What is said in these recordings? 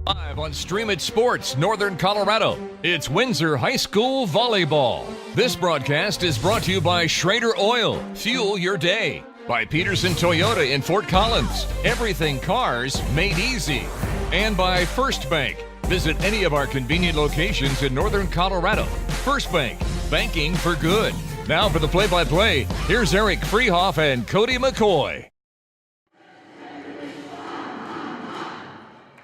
Live on Stream It Sports, Northern Colorado, it's Windsor High School Volleyball. This broadcast is brought to you by Schrader Oil, fuel your day. By Pedersen Toyota in Fort Collins, everything cars made easy. And by First Bank. Visit any of our convenient locations in Northern Colorado. First Bank, banking for good. Now for the play-by-play, here's Eric Freehoff and Cody McCoy.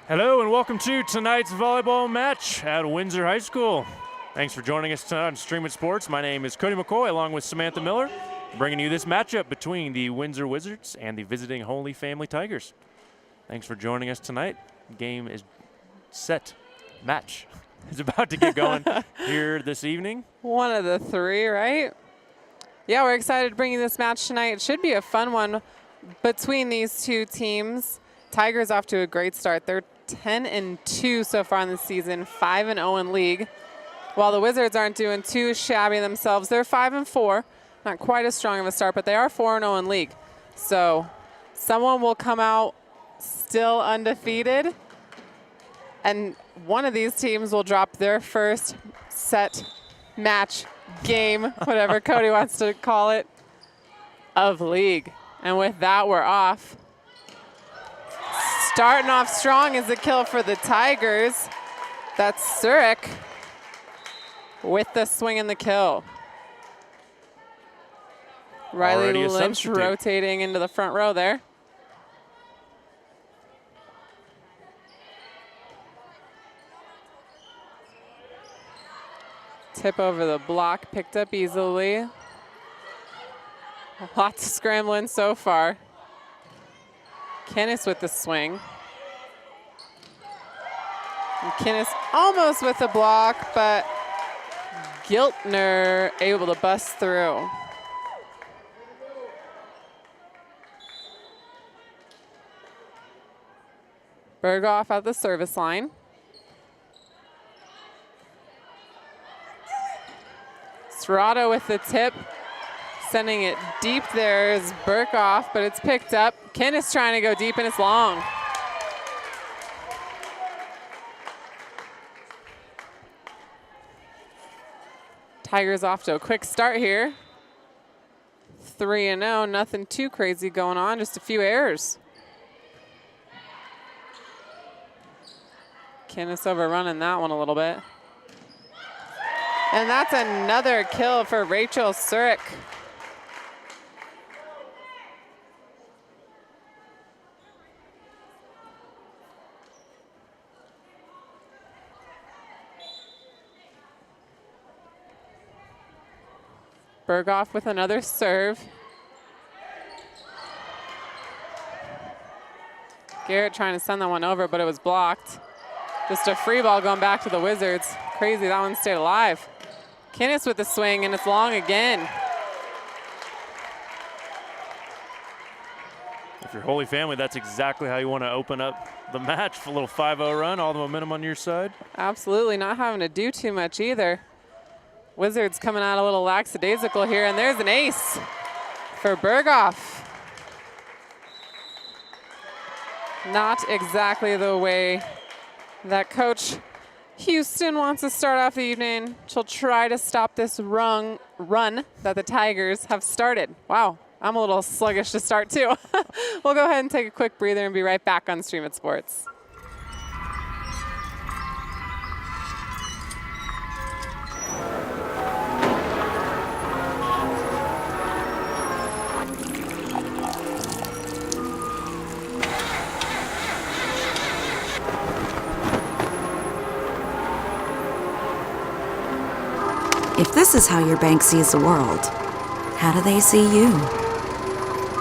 Hello and welcome to tonight's volleyball match at Windsor High School. Thanks for joining us tonight on Stream It Sports. My name is Cody McCoy along with Samantha Miller, bringing you this matchup between the Windsor Wizards and the visiting Holy Family Tigers. Thanks for joining us tonight. Game is set. Match is about to get going here this evening. One of the three, right? Yeah, we're excited to bring you this match tonight. It should be a fun one between these two teams. Tigers off to a great start. They're 10-2 so far in the season, 5-0 in league. While the Wizards aren't doing too shabby themselves, they're 5-4. Not quite as strong of a start, but they are 4-0 in league. So someone will come out still undefeated, and one of these teams will drop their first set, match, game, whatever Cody wants to call it, of league. And with that, we're off. Starting off strong is a kill for the Tigers. That's Zurich with the swing and the kill. Riley Lynch rotating into the front row there. Tip over the block, picked up easily. Lots of scrambling so far. Kinnis with the swing. And Kinnis almost with the block, but Giltner able to bust through. Berghoff at the service line. Schrader with the tip. Sending it deep there is Berghoff, but it's picked up. Kinnis trying to go deep, and it's long. Tigers off to a quick start here. 3-0, nothing too crazy going on, just a few errors. Kinnis overrunning that one a little bit. And that's another kill for Rachel Zurich. Berghoff with another serve. Garrett trying to send that one over, but it was blocked. Just a free ball going back to the Wizards. Crazy, that one stayed alive. Kinnis with the swing, and it's long again. If you're Holy Family, that's exactly how you want to open up the match for a little 5-0 run, all the momentum on your side. Absolutely, not having to do too much either. Wizards coming out a little lackadaisical here, and there's an ace for Berghoff. Not exactly the way that Coach Houston wants to start off the evening. She'll try to stop this run that the Tigers have started. Wow, I'm a little sluggish to start too. We'll go ahead and take a quick breather and be right back on Stream It Sports. If this is how your bank sees the world, how do they see you?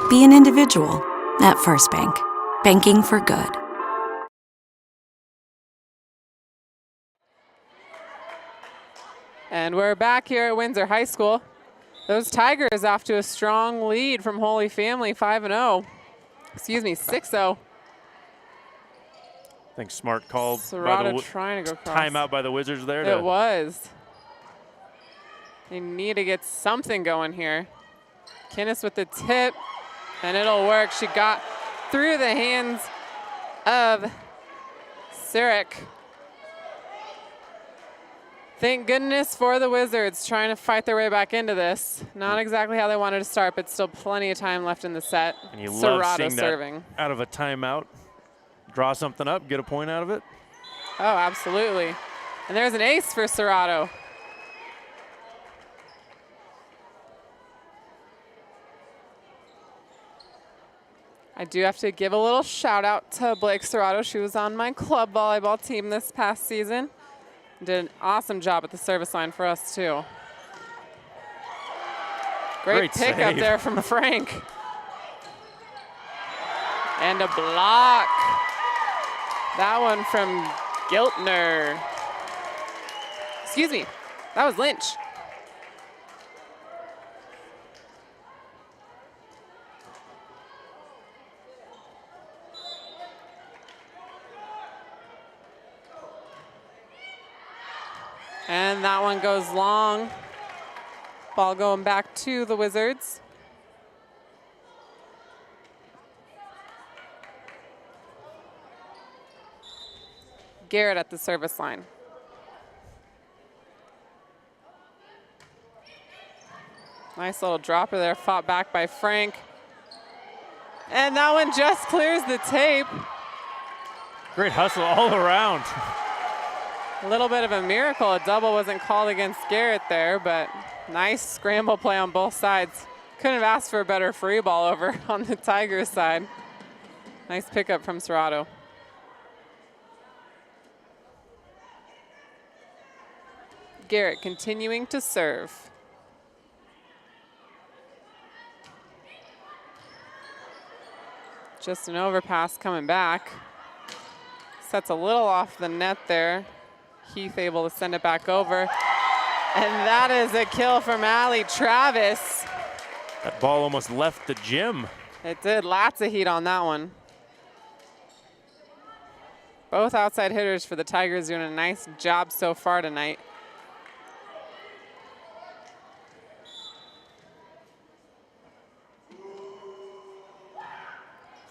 Be an individual at First Bank. Banking for good. And we're back here at Windsor High School. Those Tigers off to a strong lead from Holy Family, 5-0. Excuse me, 6-0. I think smart call. Schrader trying to go cross. Timeout by the Wizards there. It was. They need to get something going here. Kinnis with the tip, and it'll work. She got through the hands of Sirik. Thank goodness for the Wizards trying to fight their way back into this. Not exactly how they wanted to start, but still plenty of time left in the set. And you love seeing serving. That out of a timeout. Draw something up, get a point out of it. Oh, absolutely. And there's an ace for Serrato. I do have to give a little shout out to Blake Serrato. She was on my club volleyball team this past season. Did an awesome job at the service line for us too. Great pick up there from Frank. And a block. That one from Giltner. Excuse me, that was Lynch. And that one goes long. Ball going back to the Wizards. Garrett at the service line. Nice little dropper there, fought back by Frank. And that one just clears the tape. Great hustle all around. A little bit of a miracle. A double wasn't called against Garrett there, but nice scramble play on both sides. Couldn't have asked for a better free ball over on the Tigers side. Nice pickup from Serrato. Garrett continuing to serve. Just an overpass coming back. Sets a little off the net there. Heath able to send it back over. And that is a kill from Allie Travis. That ball almost left the gym. It did. Lots of heat on that one. Both outside hitters for the Tigers doing a nice job so far tonight.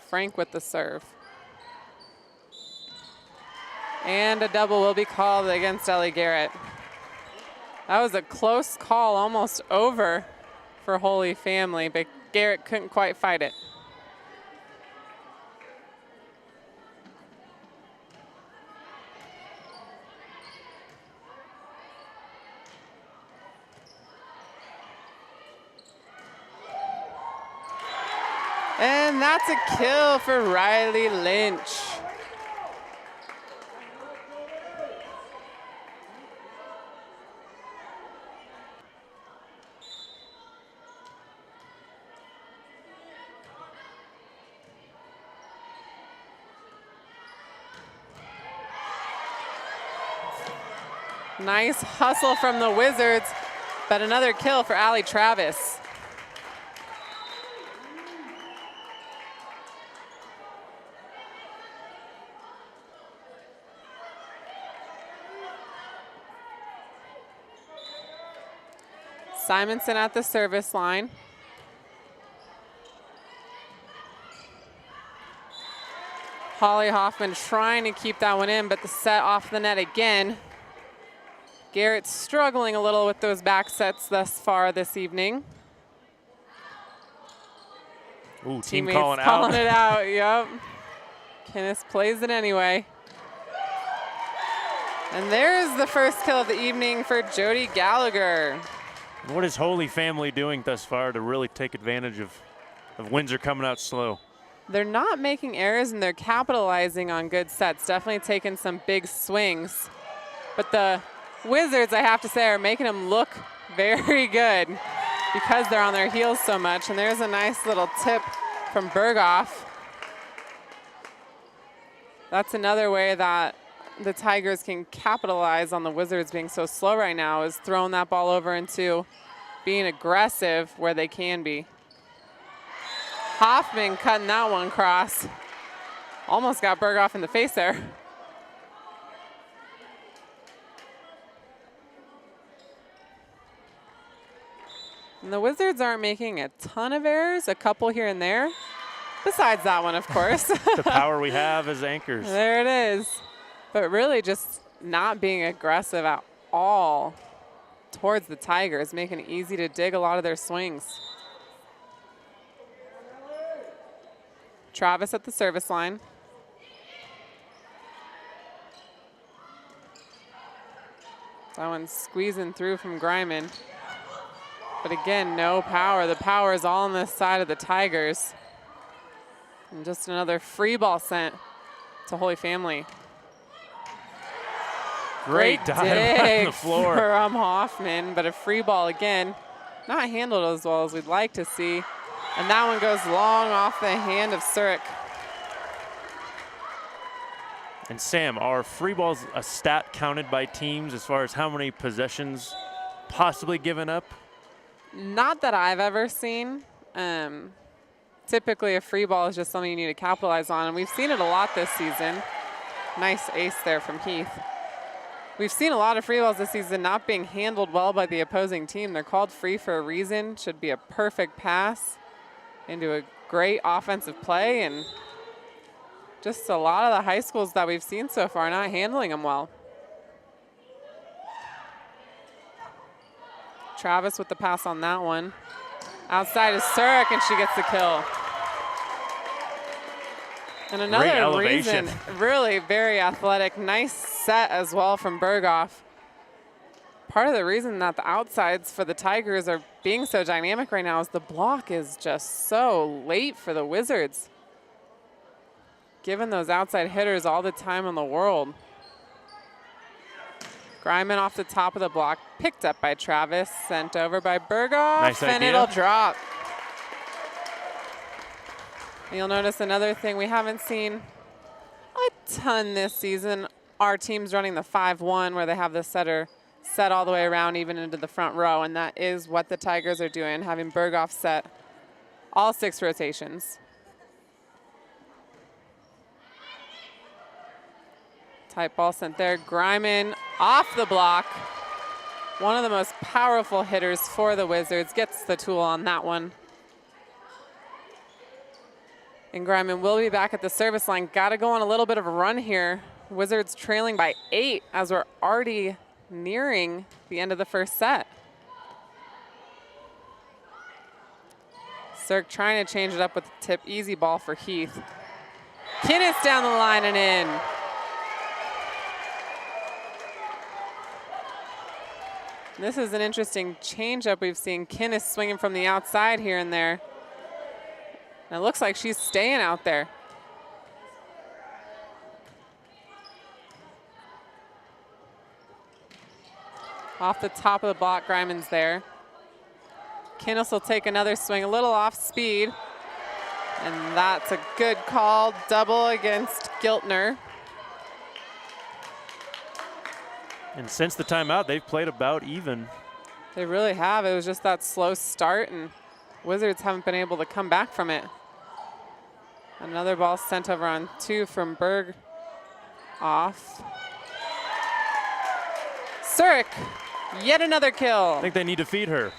Frank with the serve. And a double will be called against Ellie Garrett. That was a close call, almost over for Holy Family, but Garrett couldn't quite fight it. And that's a kill for Riley Lynch. Nice hustle from the Wizards, but another kill for Allie Travis. Simonson at the service line. Holly Hoffman trying to keep that one in, but the set off the net again. Garrett struggling a little with those back sets thus far this evening. Ooh, team Teammates calling it out, yep. Kenneth plays it anyway. And there's the first kill of the evening for Jody Gallagher. What is Holy Family doing thus far to really take advantage of Windsor coming out slow? They're not making errors and they're capitalizing on good sets, definitely taking some big swings. But the Wizards, I have to say, are making them look very good because they're on their heels so much. And there's a nice little tip from Berghoff. That's another way that the Tigers can capitalize on the Wizards being so slow right now, is throwing that ball over into being aggressive where they can be. Hoffman cutting that one cross. Almost got Berghoff in the face there. And the Wizards aren't making a ton of errors, a couple here and there. Besides that one, of course. The power we have as anchors. There it is. but really just not being aggressive at all towards the Tigers, making it easy to dig a lot of their swings. Travis at the service line. That one's squeezing through from Greiman. But again, no power. The power is all on this side of the Tigers. And just another free ball sent to Holy Family. Great dive on the floor from Hoffman, but a free ball again. Not handled as well as we'd like to see. And that one goes long off the hand of Surik. And Sam, are free balls a stat counted by teams as far as how many possessions possibly given up? Not that I've ever seen. Typically a free ball is just something you need to capitalize on, and we've seen it a lot this season. Nice ace there from Heath. We've seen a lot of free balls this season not being handled well by the opposing team. They're called free for a reason. Should be a perfect pass into a great offensive play, and just a lot of the high schools that we've seen so far not handling them well. Travis with the pass on that one. Outside is Surik, and she gets the kill. And another reason, really very athletic, nice set as well from Berghoff. Part of the reason that the outsides for the Tigers are being so dynamic right now is the block is just so late for the Wizards. Giving those outside hitters all the time in the world. Greiman off the top of the block, picked up by Travis, sent over by Berghoff, nice and idea. It'll drop. You'll notice another thing we haven't seen a ton this season. Our team's running the 5-1 where they have the setter set all the way around even into the front row, and that is what the Tigers are doing, having Berghoff set all 6 rotations. Tight ball sent there. Greiman off the block. One of the most powerful hitters for the Wizards gets the tool on that one. And Greiman will be back at the service line. Got to go on a little bit of a run here. Wizards trailing by 8 as we're already nearing the end of the first set. Surik trying to change it up with the tip. Easy ball for Heath. Kinnis down the line and in. This is an interesting changeup we've seen. Kinnis swinging from the outside here and there. And it looks like she's staying out there. Off the top of the block, Greiman's there. Kinnis will take another swing, a little off speed. And that's a good call, double against Giltner. And since the timeout, they've played about even. They really have. It was just that slow start, and Wizards haven't been able to come back from it. Another ball sent over on 2 from Berghoff. Surik, yet another kill. I think they need to feed her.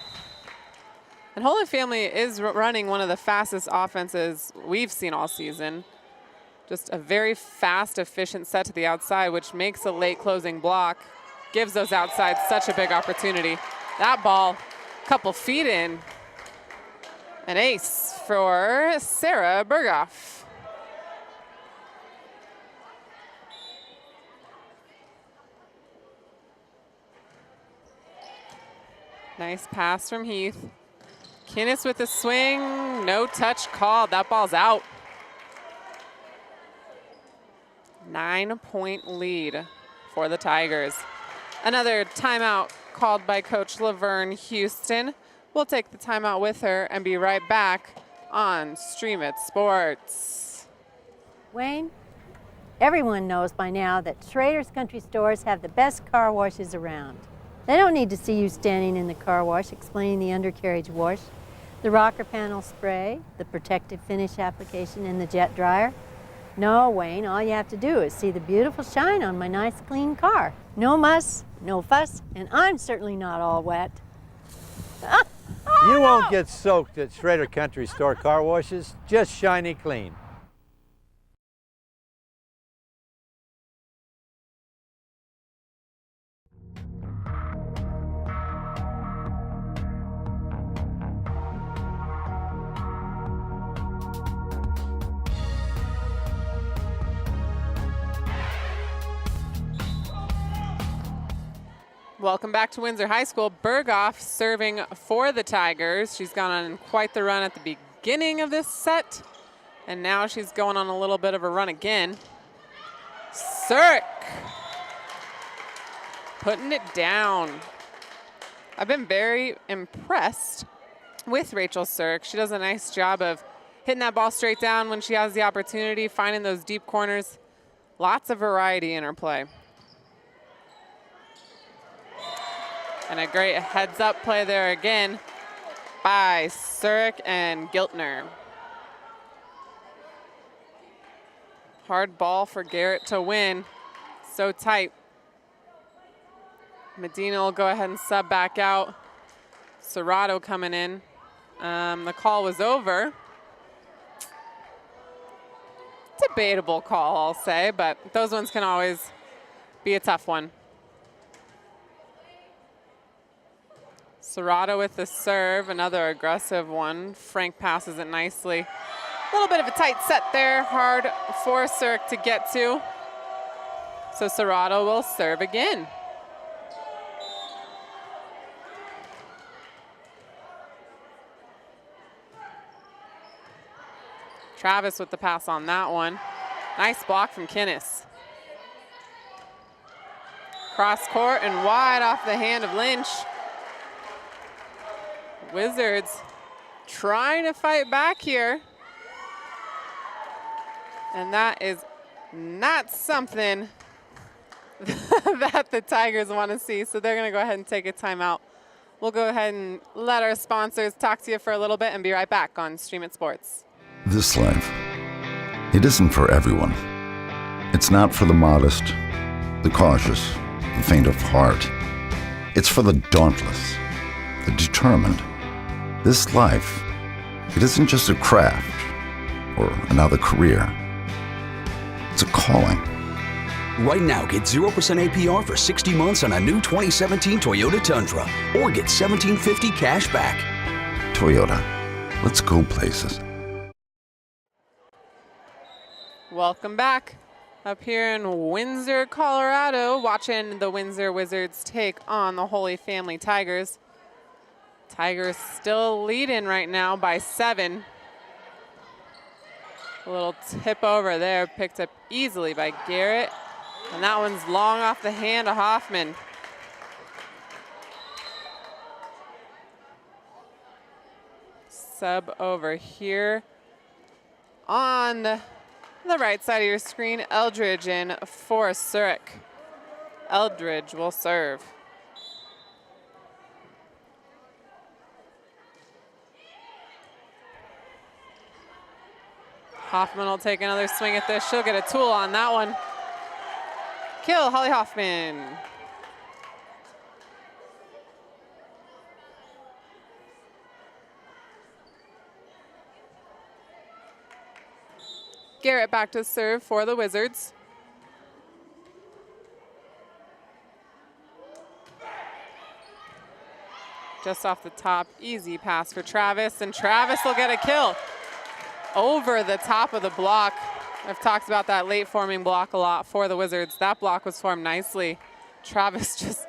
And Holy Family is running one of the fastest offenses we've seen all season. Just a very fast, efficient set to the outside, which makes a late closing block. Gives those outsides such a big opportunity. That ball, a couple feet in. An ace for Sarah Berghoff. Nice pass from Heath. Kinnis with the swing, no touch called. That ball's out. 9-point lead for the Tigers. Another timeout called by Coach Laverne Houston. We'll take the timeout with her and be right back on Stream It Sports. Wayne, everyone knows by now that Schrader's Country Stores have the best car washes around. They don't need to see you standing in the car wash explaining the undercarriage wash, the rocker panel spray, the protective finish application, and the jet dryer. No, Wayne, all you have to do is see the beautiful shine on my nice clean car. No muss, no fuss, and I'm certainly not all wet. You won't get soaked at Schrader Country Store car washes, just shiny clean. Welcome back to Windsor High School. Berghoff serving for the Tigers. She's gone on quite the run at the beginning of this set, and now she's going on a little bit of a run again. Surik putting it down. I've been very impressed with Rachel Surik. She does a nice job of hitting that ball straight down when she has the opportunity, finding those deep corners. Lots of variety in her play. And a great heads-up play there again by Surik and Giltner. Hard ball for Garrett to win. So tight. Medina will go ahead and sub back out. Serrato coming in. The call was over. Debatable call, I'll say, but those ones can always be a tough one. Serrato with the serve, another aggressive one. Frank passes it nicely. A little bit of a tight set there, hard for Surik to get to. So Serrato will serve again. Travis with the pass on that one. Nice block from Kinnis. Cross court and wide off the hand of Lynch. Wizards trying to fight back here. And that is not something that the Tigers want to see. So they're going to go ahead and take a timeout. We'll go ahead and let our sponsors talk to you for a little bit and be right back on Stream It Sports. This life, it isn't for everyone. It's not for the modest, the cautious, the faint of heart. It's for the dauntless, the determined. This life, it isn't just a craft or another career. It's a calling. Right now, get 0% APR for 60 months on a new 2017 Toyota Tundra, or get $1,750 cash back. Toyota, let's go places. Welcome back. Up here in Windsor, Colorado, watching the Windsor Wizards take on the Holy Family Tigers. Tigers still leading right now by 7. A little tip over there, picked up easily by Garrett. And that one's long off the hand of Hoffman. Sub over here on the right side of your screen, Eldridge in for Surik. Eldridge will serve. Hoffman will take another swing at this. She'll get a tool on that one. Kill, Holly Hoffman. Garrett back to serve for the Wizards. Just off the top, easy pass for Travis, and Travis will get a kill over the top of the block. I've talked about that late forming block a lot for the Wizards. That block was formed nicely. Travis just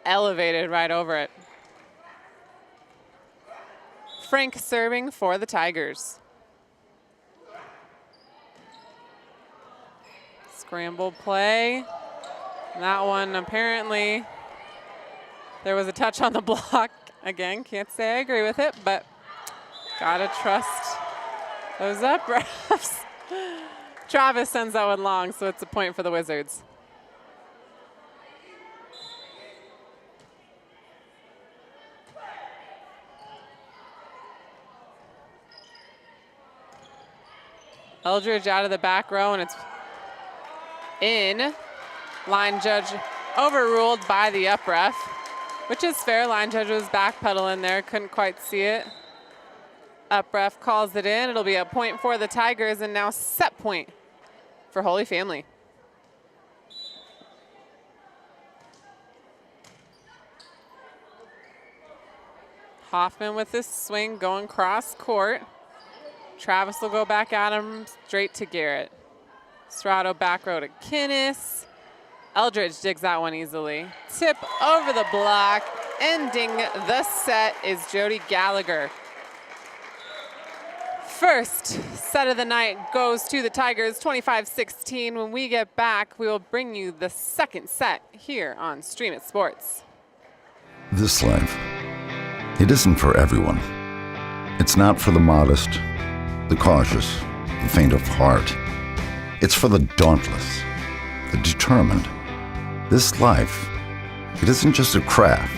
elevated right over it. Frank serving for the Tigers. Scramble play. That one, apparently, there was a touch on the block. Again, can't say I agree with it, but gotta trust those up refs. Travis sends that one long, so it's a point for the Wizards. Eldridge out of the back row, and it's in. Line judge overruled by the up ref, which is fair. Line judge was backpedaling there, couldn't quite see it. Up ref calls it in. It'll be a point for the Tigers, and now set point for Holy Family. Hoffman with this swing going cross court. Travis will go back at him straight to Garrett. Schrader back row to Kinnis. Eldridge digs that one easily. Tip over the block. Ending the set is Jody Gallagher. First set of the night goes to the Tigers, 25-16. When we get back, we will bring you the second set here on Stream It Sports. This life, it isn't for everyone. It's not for the modest, the cautious, the faint of heart. It's for the dauntless, the determined. This life, it isn't just a craft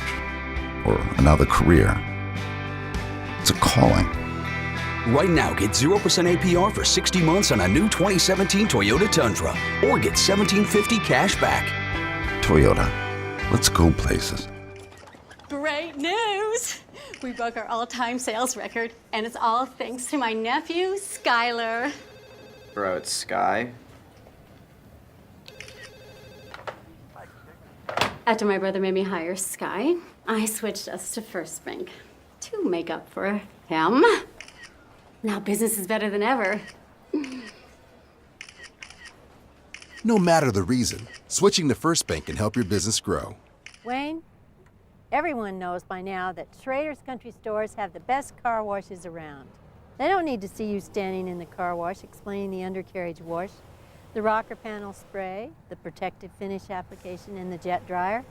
or another career. It's a calling. Right now, get 0% APR for 60 months on a new 2017 Toyota Tundra, or get $1,750 cash back. Toyota, let's go places. Great news! We broke our all-time sales record, and it's all thanks to my nephew, Skylar. Bro, it's Sky. After my brother made me hire Sky, I switched us to First Bank to make up for him. Now business is better than ever. No matter the reason, switching to First Bank can help your business grow. Wayne, everyone knows by now that Schrader's Country Stores have the best car washes around. They don't need to see you standing in the car wash explaining the undercarriage wash, the rocker panel spray, the protective finish application, and the jet dryer.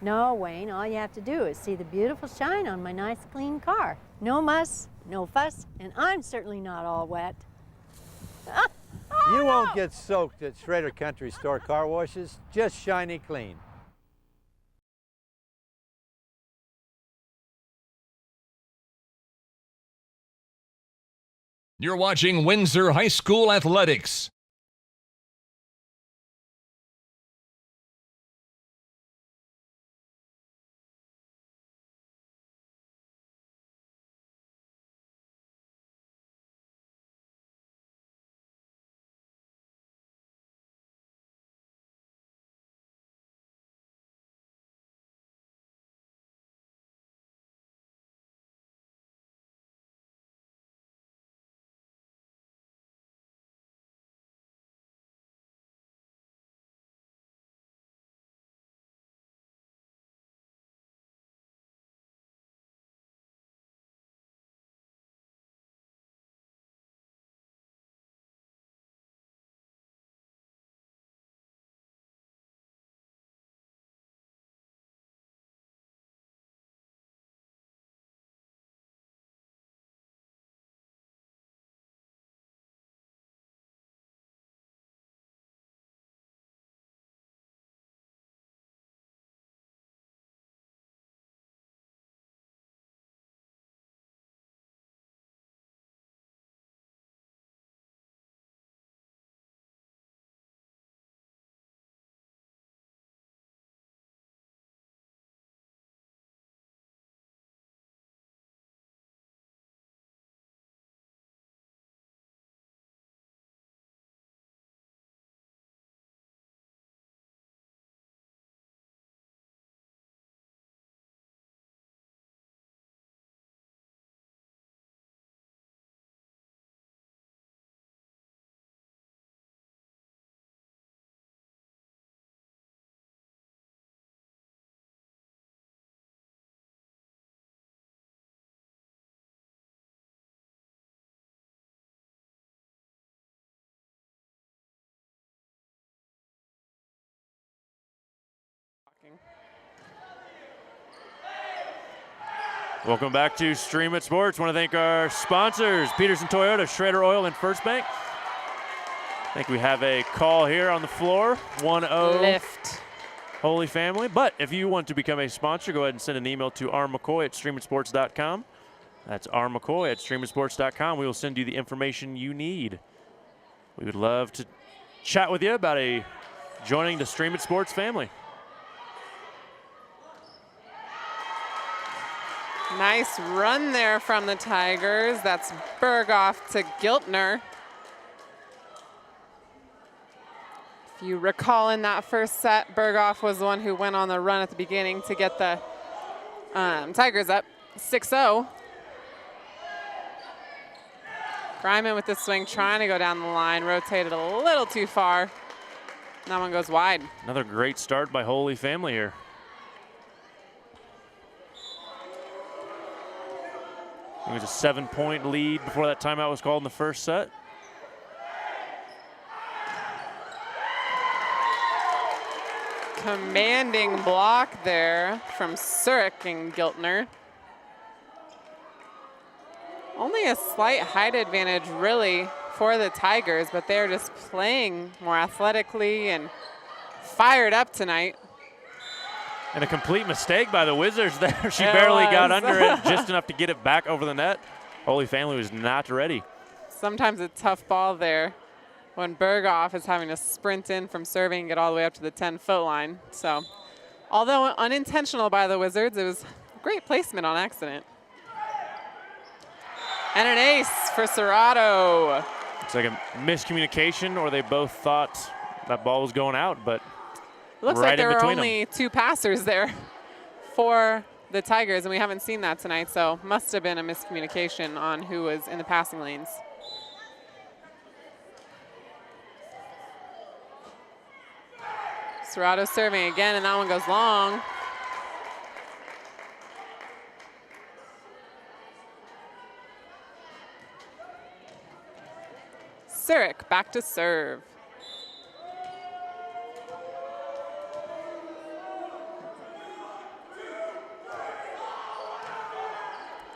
No, Wayne, all you have to do is see the beautiful shine on my nice clean car. No muss, no fuss, and I'm certainly not all wet. You won't get soaked at Schrader Country Store car washes, just shiny clean. You're watching Windsor High School Athletics. Welcome back to Stream It Sports. Want to thank our sponsors, Pedersen Toyota, Schrader Oil, and First Bank. I think we have a call here on the floor. 1-0 Lift. Holy Family. But if you want to become a sponsor, go ahead and send an email to rmccoy@streamitsports.com. That's rmccoy@streamitsports.com. We will send you the information you need. We would love to chat with you about joining the Stream It Sports family. Nice run there from the Tigers. That's Berghoff to Giltner. If you recall in that first set, Berghoff was the one who went on the run at the beginning to get the Tigers up 6-0. Greiman with the swing, trying to go down the line, rotated a little too far. That one goes wide. Another great start by Holy Family here. It was a 7-point lead before that timeout was called in the first set. Commanding block there from Surik and Giltner. Only a slight height advantage really for the Tigers, but they're just playing more athletically and fired up tonight. And a complete mistake by the Wizards there. She barely got under it, just enough to get it back over the net. Holy Family was not ready. Sometimes a tough ball there when Berghoff is having to sprint in from serving and get all the way up to the 10-foot line. So, although unintentional by the Wizards, it was great placement on accident. And an ace for Serrato. It's like a miscommunication, or they both thought that ball was going out, but it looks right like there in were between only them. 2 passers there for the Tigers, and we haven't seen that tonight, so must have been a miscommunication on who was in the passing lanes. Serrato serving again, and that one goes long. Surik back to serve.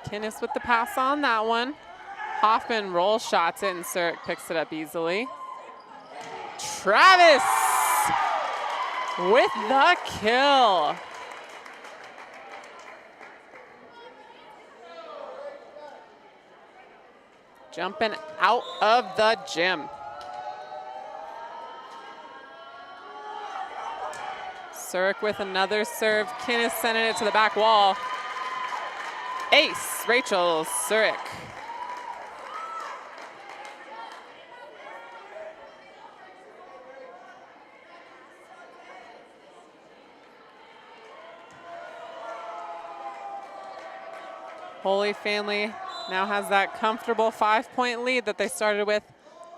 Kinnis with the pass on that one. Hoffman roll shots it, and Surik picks it up easily. Travis with the kill. Jumping out of the gym. Surik with another serve. Kinnis sending it to the back wall. Ace, Rachel Surik. Holy Family now has that comfortable 5-point lead that they started with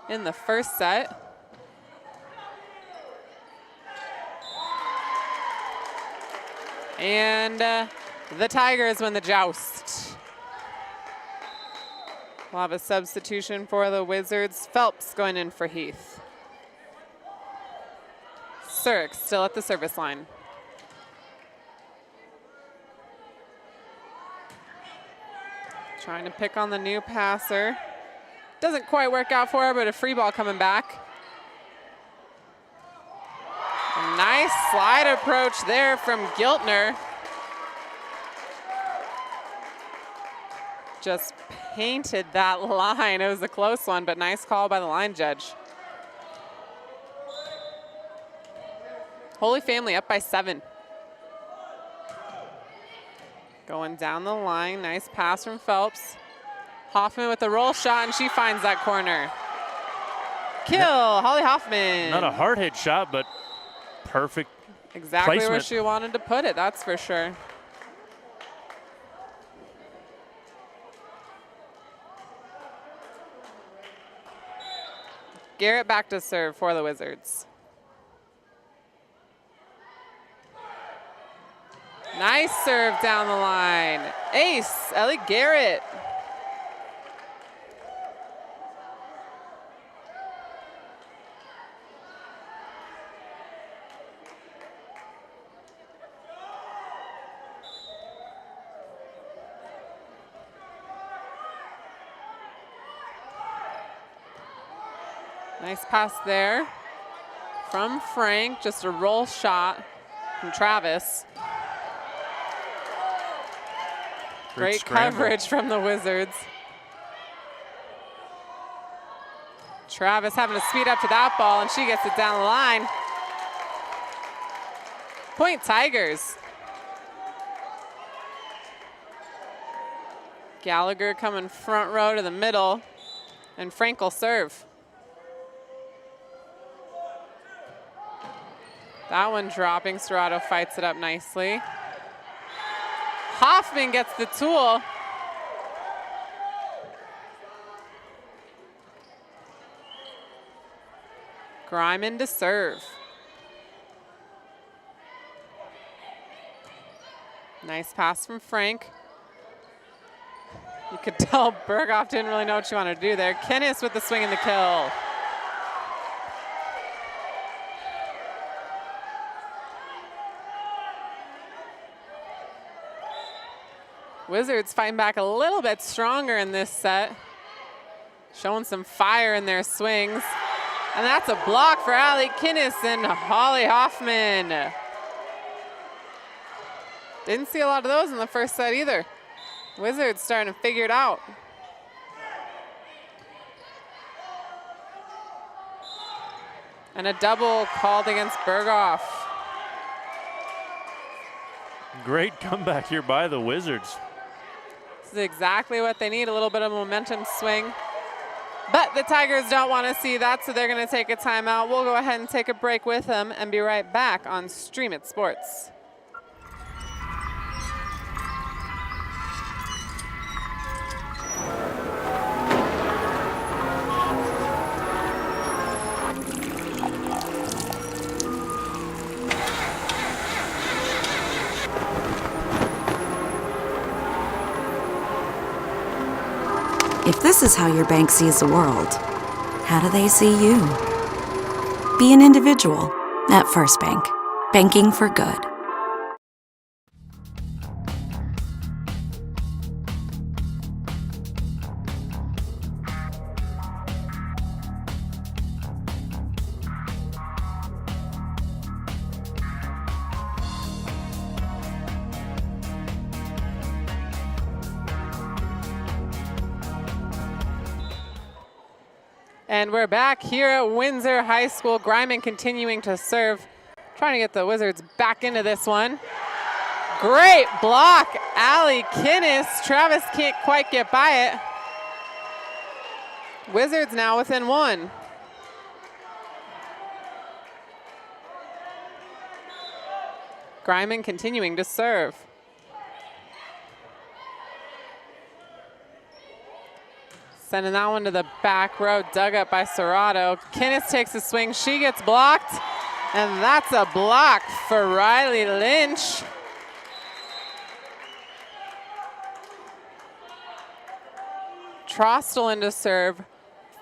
in the first set. And the Tigers win the joust. We'll have a substitution for the Wizards. Phelps going in for Heath. Surik still at the service line. Trying to pick on the new passer. Doesn't quite work out for her, but a free ball coming back. A nice slide approach there from Giltner. Just painted that line. It was a close one, but nice call by the line judge. Holy Family up by 7. Going down the line, nice pass from Phelps. Hoffman with the roll shot, and she finds that corner. Kill, Holly Hoffman. Not a hard hit shot, but perfect exactly placement. Where she wanted to put it, that's for sure. Garrett back to serve for the Wizards. Nice serve down the line. Ace, Ellie Garrett. Nice pass there from Frank, just a roll shot from Travis. Great coverage from the Wizards. Travis having to speed up to that ball, and she gets it down the line. Point Tigers. Gallagher coming front row to the middle, and Frank will serve. That one dropping. Serrato fights it up nicely. Hoffman gets the tool. Griman to serve. Nice pass from Frank. You could tell Berghoff didn't really know what she wanted to do there. Kinnis with the swing and the kill. Wizards fighting back a little bit stronger in this set. Showing some fire in their swings. And that's a block for Allie Kinnis and Holly Hoffman. Didn't see a lot of those in the first set either. Wizards starting to figure it out. And a double called against Berghoff. Great comeback here by the Wizards. This is exactly what they need, a little bit of momentum swing. But the Tigers don't want to see that, so they're going to take a timeout. We'll go ahead and take a break with them and be right back on Stream It Sports. If this is how your bank sees the world, how do they see you? Be an individual at First Bank. Banking for good. And we're back here at Windsor High School. Greiman continuing to serve, trying to get the Wizards back into this one. Great block, Allie Kinnis. Travis can't quite get by it. Wizards now within one. Greiman continuing to serve. Sending that one to the back row, dug up by Serrato. Kinnis takes a swing, she gets blocked, and that's a block for Riley Lynch. Trostel into serve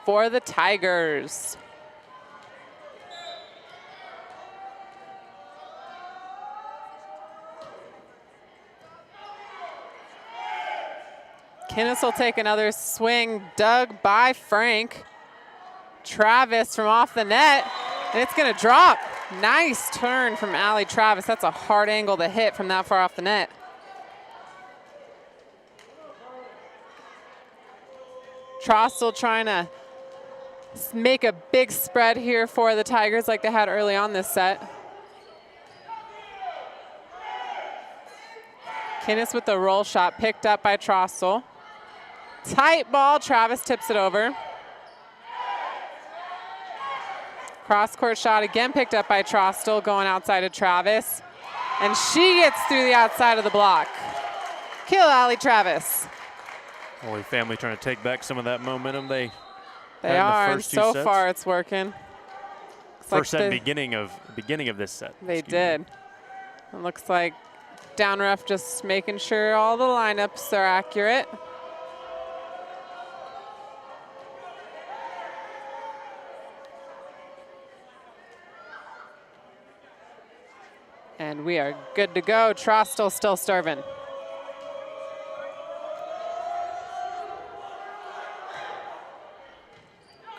for the Tigers. Kinnis will take another swing, dug by Frank. Travis from off the net, and it's gonna drop. Nice turn from Allie Travis. That's a hard angle to hit from that far off the net. Trostel trying to make a big spread here for the Tigers like they had early on this set. Kinnis with the roll shot picked up by Trostel. Tight ball, Travis tips it over. Cross-court shot again picked up by Trostel, going outside of Travis. And she gets through the outside of the block. Kill Allie Travis. Holy family trying to take back some of that momentum they They had in are, the and first two so sets. far it's working. First set, beginning of this set. They did. It looks like down ref just making sure all the lineups are accurate. And we are good to go. Trostel still serving.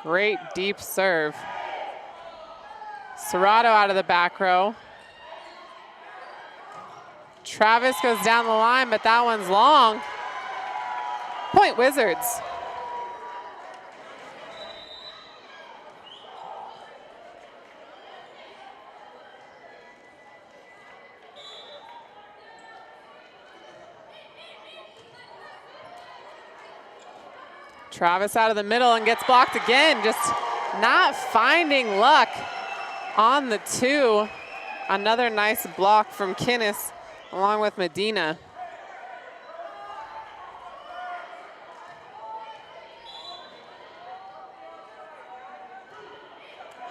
Great deep serve. Serrato out of the back row. Travis goes down the line, but that one's long. Point Wizards. Travis out of the middle and gets blocked again. Just not finding luck on the two. Another nice block from Kinnis along with Medina.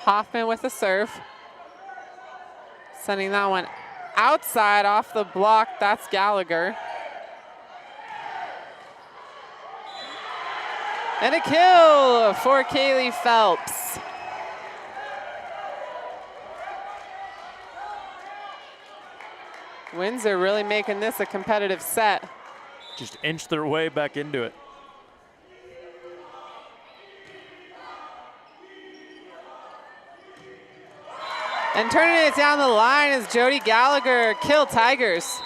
Hoffman with the serve. Sending that one outside off the block. That's Gallagher. And a kill for Kaylee Phelps. Windsor really making this a competitive set. Just inch their way back into it. And turning it down the line is Jody Gallagher. Kill Tigers.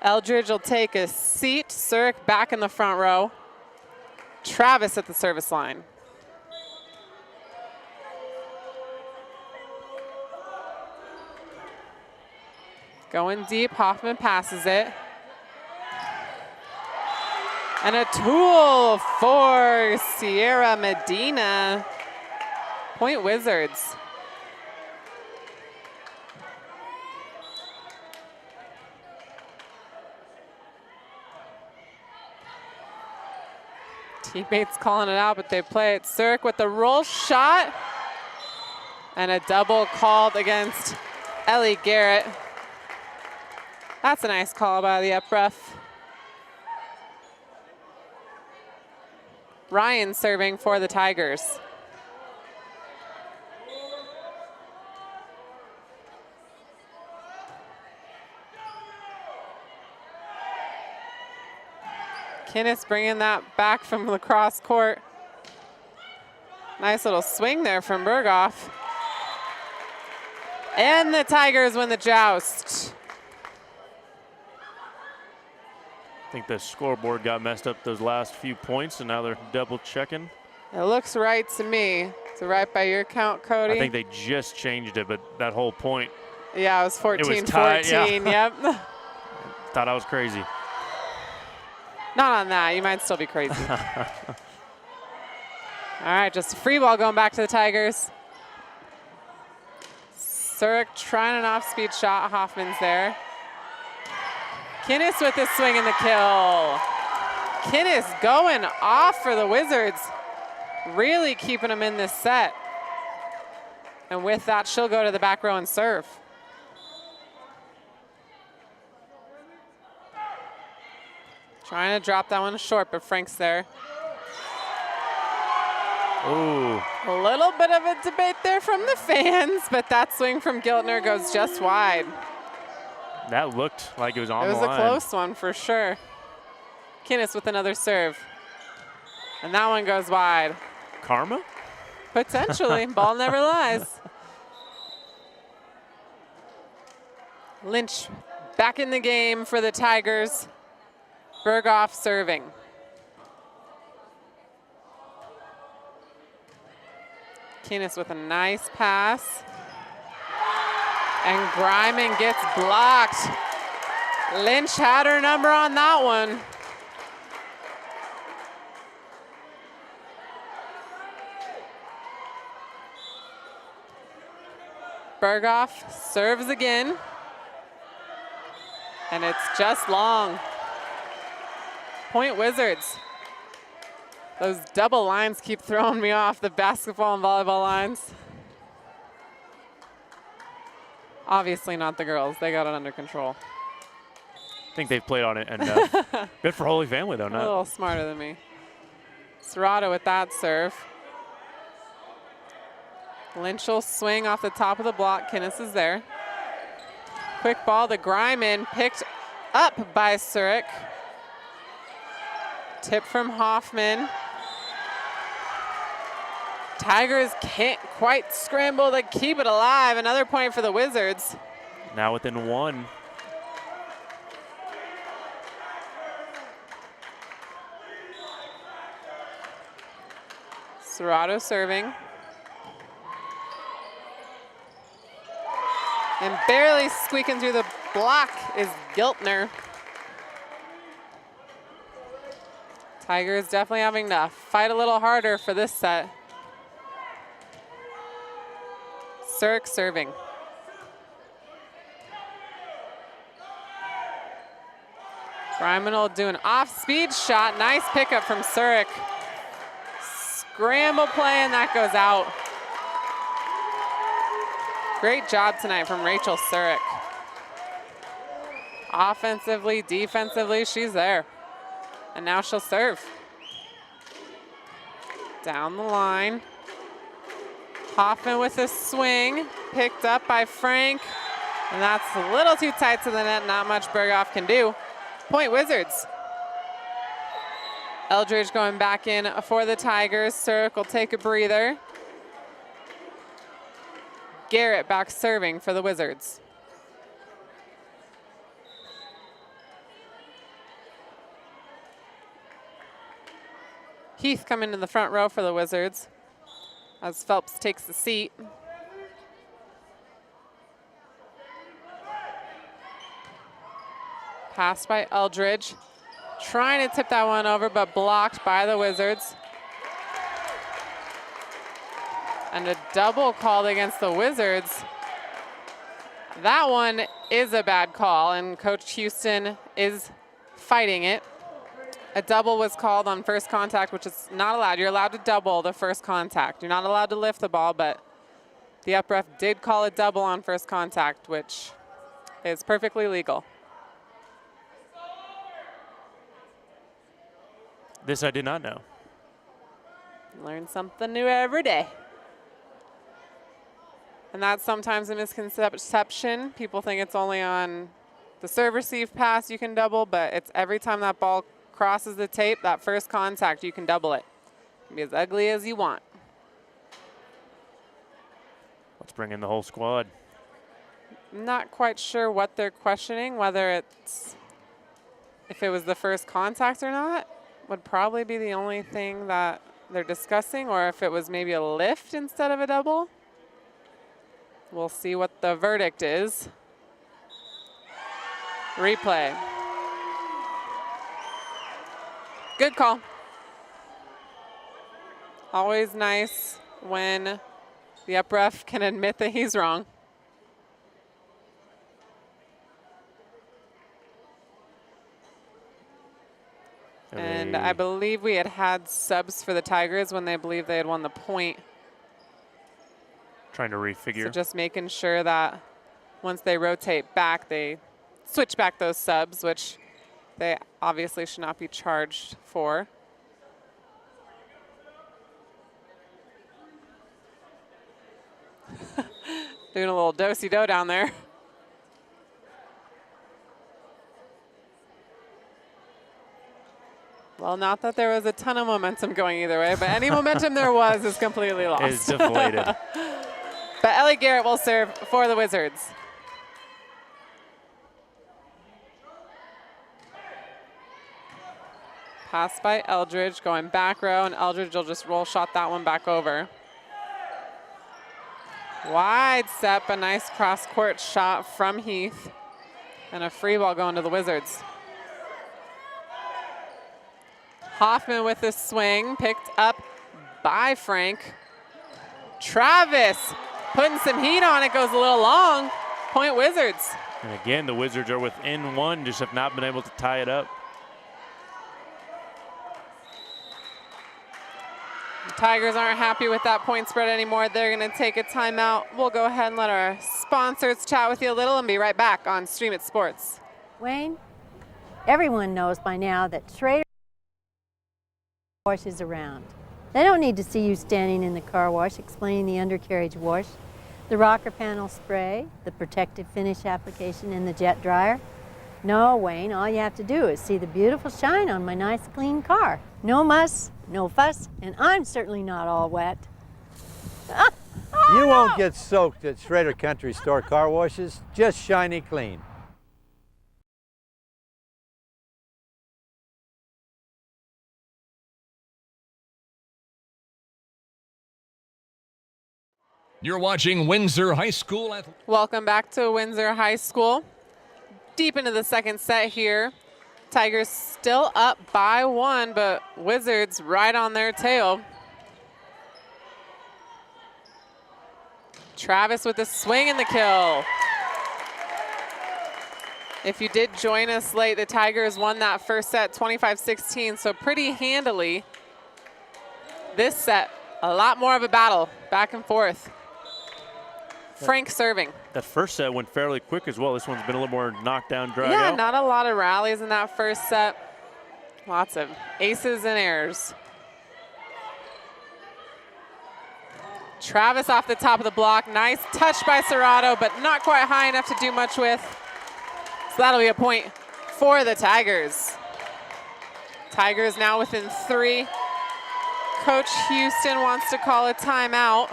Eldridge will take a seat. Surik back in the front row. Travis at the service line. Going deep, Hoffman passes it. And a tool for Sierra Medina. Point Wizards. Teammates calling it out, but they play it. Surik with the roll shot. And a double called against Ellie Garrett. That's a nice call by the up ref. Ryan serving for the Tigers. Kinnis bringing that back from lacrosse court. Nice little swing there from Berghoff. And the Tigers win the joust. I think the scoreboard got messed up those last few points, and now they're double checking. It looks right to me. Is it right by your count, Cody? I think they just changed it, but that whole point. Yeah, it was 14-14, It was tied, yeah. Yep. Thought I was crazy. Not on that, you might still be crazy. All right, just a free ball going back to the Tigers. Surik trying an off-speed shot, Hoffman's there. Kinnis with the swing and the kill. Kinnis going off for the Wizards. Really keeping them in this set. And with that, she'll go to the back row and serve. Trying to drop that one short, but Frank's there. Ooh. A little bit of a debate there from the fans, but that swing from Giltner goes just wide. That looked like it was on the line. It was a close one for sure. Kinnis with another serve. And that one goes wide. Karma? Potentially. Ball never lies. Lynch back in the game for the Tigers. Berghoff serving. Kinnis with a nice pass. And Greiman gets blocked. Lynch had her number on that one. Berghoff serves again. And it's just long. Point Wizards. Those double lines keep throwing me off, the basketball and volleyball lines. Obviously not the girls. They got it under control. I think they've played on it enough. Good for Holy Family, though. A little smarter than me. Serrato with that serve. Lynch will swing off the top of the block. Kinnis is there. Quick ball to Greiman, picked up by Surik. Tip from Hoffman. Tigers can't quite scramble to keep it alive. Another point for the Wizards. Now within one. Serrato serving. And barely squeaking through the block is Giltner. Tigers definitely having to fight a little harder for this set. Surik serving. Greiman will do an off-speed shot. Nice pickup from Surik. Scramble play, and that goes out. Great job tonight from Rachel Surik. Offensively, defensively, she's there. And now she'll serve. Down the line. Hoffman with a swing, picked up by Frank. And that's a little too tight to the net, not much Berghoff can do. Point Wizards. Eldridge going back in for the Tigers. Surik will take a breather. Garrett back serving for the Wizards. Heath coming to the front row for the Wizards as Phelps takes the seat. Pass by Eldridge. Trying to tip that one over, but blocked by the Wizards. And a double called against the Wizards. That one is a bad call, and Coach Houston is fighting it. A double was called on first contact, which is not allowed. You're allowed to double the first contact. You're not allowed to lift the ball, but the up ref did call a double on first contact, which is perfectly legal. This I did not know. Learn something new every day. And that's sometimes a misconception. People think it's only on the serve-receive pass you can double, but it's every time that ball crosses the tape, that first contact, you can double it. It can be as ugly as you want. Let's bring in the whole squad. Not quite sure what they're questioning, whether it's if it was the first contact or not, would probably be the only thing that they're discussing, or if it was maybe a lift instead of a double. We'll see what the verdict is. Replay. Good call. Always nice when the up ref can admit that he's wrong. And I believe we had subs for the Tigers when they believed they had won the point. Trying to refigure. So just making sure that once they rotate back, they switch back those subs, which they obviously should not be charged for. Doing a little do-si-do down there. Well, not that there was a ton of momentum going either way, but any momentum there was is completely lost. It's deflated. But Ellie Garrett will serve for the Wizards. Pass by Eldridge, going back row, and Eldridge will just roll shot that one back over. Wide step, a nice cross-court shot from Heath, and a free ball going to the Wizards. Hoffman with the swing, picked up by Frank. Travis putting some heat on it, goes a little long. Point Wizards. And again, the Wizards are within one, just have not been able to tie it up. The Tigers aren't happy with that point spread anymore. They're going to take a timeout. We'll go ahead and let our sponsors chat with you a little and be right back on Stream It Sports. Wayne, everyone knows by now that Schrader washes around. They don't need to see you standing in the car wash explaining the undercarriage wash, the rocker panel spray, the protective finish application, and the jet dryer. No, Wayne, all you have to do is see the beautiful shine on my nice clean car. No muss, no fuss, and I'm certainly not all wet. You won't get soaked at Schrader Country Store car washes, just shiny clean. You're watching Windsor High School. Welcome back to Windsor High School. Deep into the second set here. Tigers still up by one, but Wizards right on their tail. Travis with the swing and the kill. If you did join us late, the Tigers won that first set 25-16, so pretty handily. This set, a lot more of a battle, back and forth. Frank serving. That first set went fairly quick as well. This one's been a little more knockdown, drag Yeah, out. not a lot of rallies in that first set. Lots of aces and airs. Travis off the top of the block. Nice touch by Serrato, but not quite high enough to do much with. So that'll be a point for the Tigers. Tigers now within 3. Coach Houston wants to call a timeout.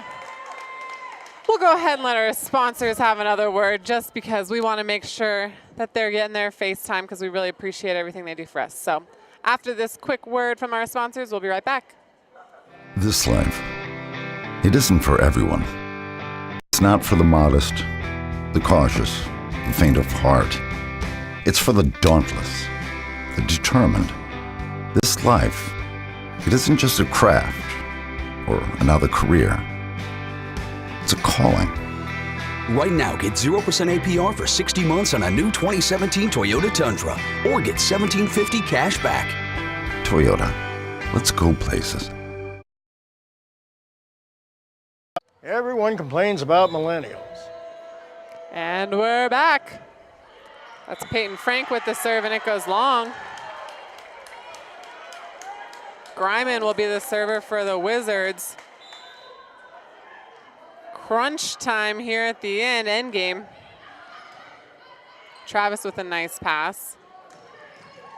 We'll go ahead and let our sponsors have another word just because we want to make sure that they're getting their face time because we really appreciate everything they do for us. So after this quick word from our sponsors, we'll be right back. This life, it isn't for everyone. It's not for the modest, the cautious, the faint of heart. It's for the dauntless, the determined. This life, it isn't just a craft or another career. It's a calling. Right now, get 0% APR for 60 months on a new 2017 Toyota Tundra, or get $1,750 cash back. Toyota, let's go places. Everyone complains about millennials. And we're back. That's Peyton Frank with the serve, and it goes long. Greiman will be the server for the Wizards. Crunch time here at the end game. Travis with a nice pass.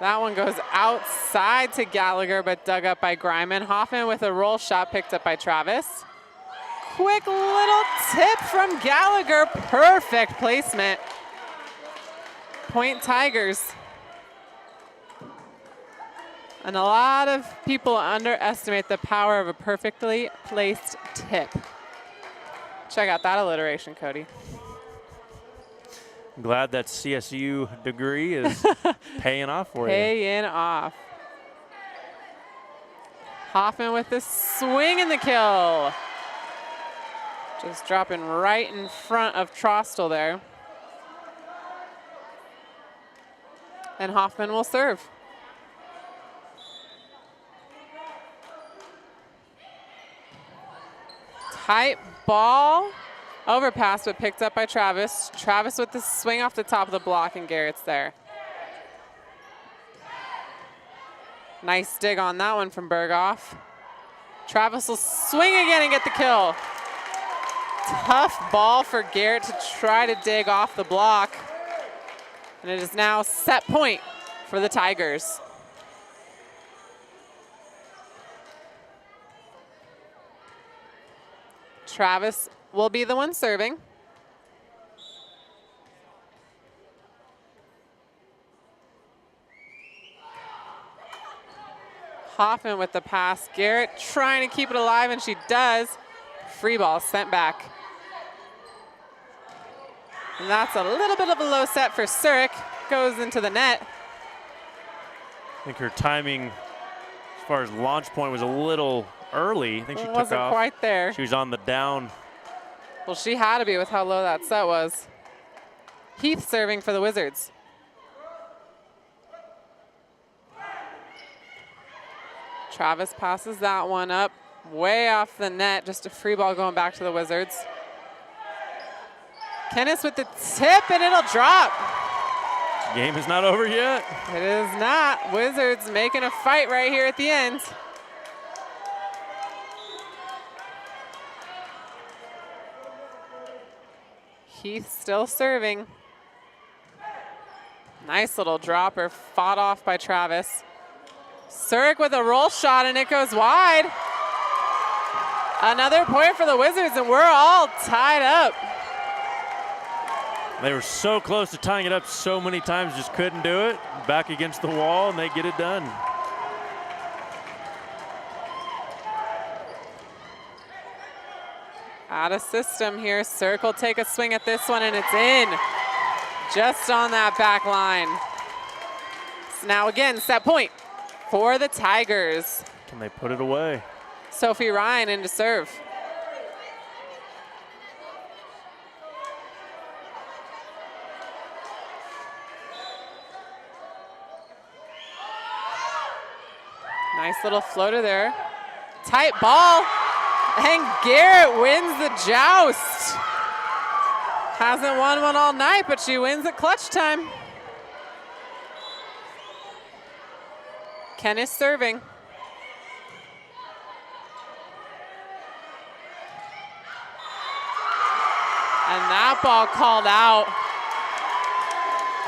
That one goes outside to Gallagher, but dug up by Greiman. Hoffman with a roll shot picked up by Travis. Quick little tip from Gallagher. Perfect placement. Point Tigers. And a lot of people underestimate the power of a perfectly placed tip. Check out that alliteration, Cody. I'm glad that CSU degree is paying off for you. Paying off. Hoffman with the swing and the kill. Just dropping right in front of Trostel there. And Hoffman will serve. Tight ball. Overpass, but picked up by Travis. Travis with the swing off the top of the block, and Garrett's there. Nice dig on that one from Berghoff. Travis will swing again and get the kill. Tough ball for Garrett to try to dig off the block. And it is now set point for the Tigers. Travis will be the one serving. Hoffman with the pass. Garrett trying to keep it alive, and she does. Free ball sent back. And that's a little bit of a low set for Surik. Goes into the net. I think her timing as far as launch point was a little early. I think she took off. Wasn't quite there. She was on the down. Well, she had to be with how low that set was. Heath serving for the Wizards. Travis passes that one up, way off the net. Just a free ball going back to the Wizards. Kennis with the tip, and it'll drop. Game is not over yet. It is not. Wizards making a fight right here at the end. Heath still serving. Nice little dropper, fought off by Travis. Surik with a roll shot, and it goes wide. Another point for the Wizards, and we're all tied up. They were so close to tying it up so many times, just couldn't do it. Back against the wall, and they get it done. Out of system here. Surik will take a swing at this one, and it's in. Just on that back line. So now again, set point for the Tigers. Can they put it away? Sophie Ryan into serve. Nice little floater there. Tight ball. And Garrett wins the joust. Hasn't won one all night, but she wins at clutch time. Ken is serving. And that ball called out.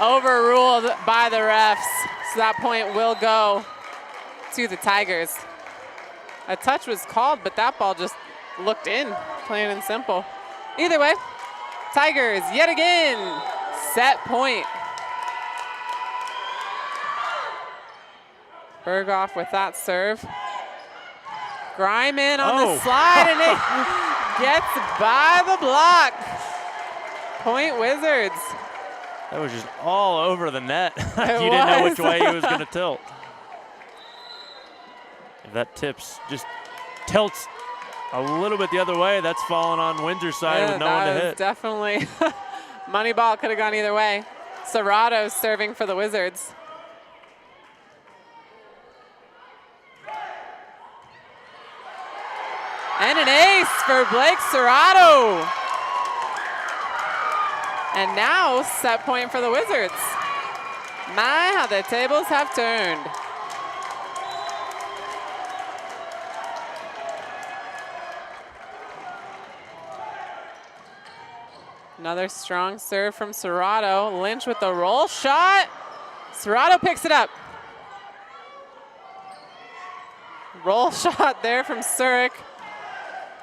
Overruled by the refs. So that point will go to the Tigers. A touch was called, but that ball just looked in, plain and simple. Either way, Tigers yet again, set point. Berghoff with that serve. Grime in on the slide, and it gets by the block. Point Wizards. That was just all over the net. You It didn't know was. which way he was going to tilt. If that just tilts a little bit the other way, that's falling on Windsor's side with no one to hit. Definitely. Money ball could have gone either way. Serrato serving for the Wizards. And an ace for Blake Serrato. And now set point for the Wizards. My, how the tables have turned. Another strong serve from Serrato. Lynch with the roll shot. Serrato picks it up. Roll shot there from Surik.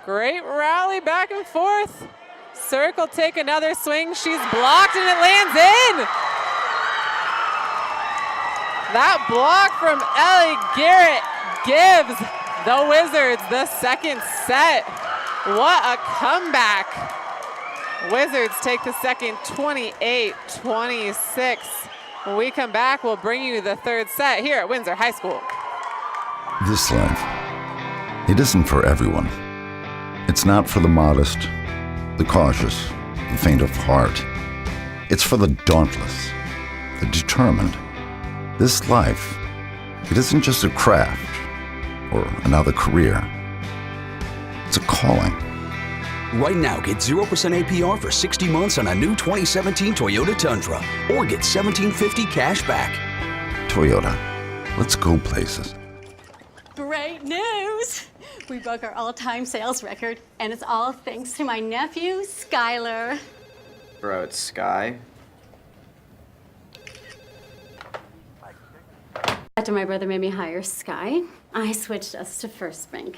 Great rally back and forth. Surik will take another swing. She's blocked and it lands in. That block from Ellie Garrett gives the Wizards the second set. What a comeback. Wizards take the second 28-26. When we come back, we'll bring you the third set here at Windsor High School. This life, it isn't for everyone. It's not for the modest, the cautious, the faint of heart. It's for the dauntless, the determined. This life, it isn't just a craft or another career. It's a calling. Right now, get 0% APR for 60 months on a new 2017 Toyota Tundra, or get $1,750 cash back. Toyota, let's go places. Great news! We broke our all-time sales record, and it's all thanks to my nephew, Skylar. Bro, it's Sky. After my brother made me hire Sky, I switched us to First Bank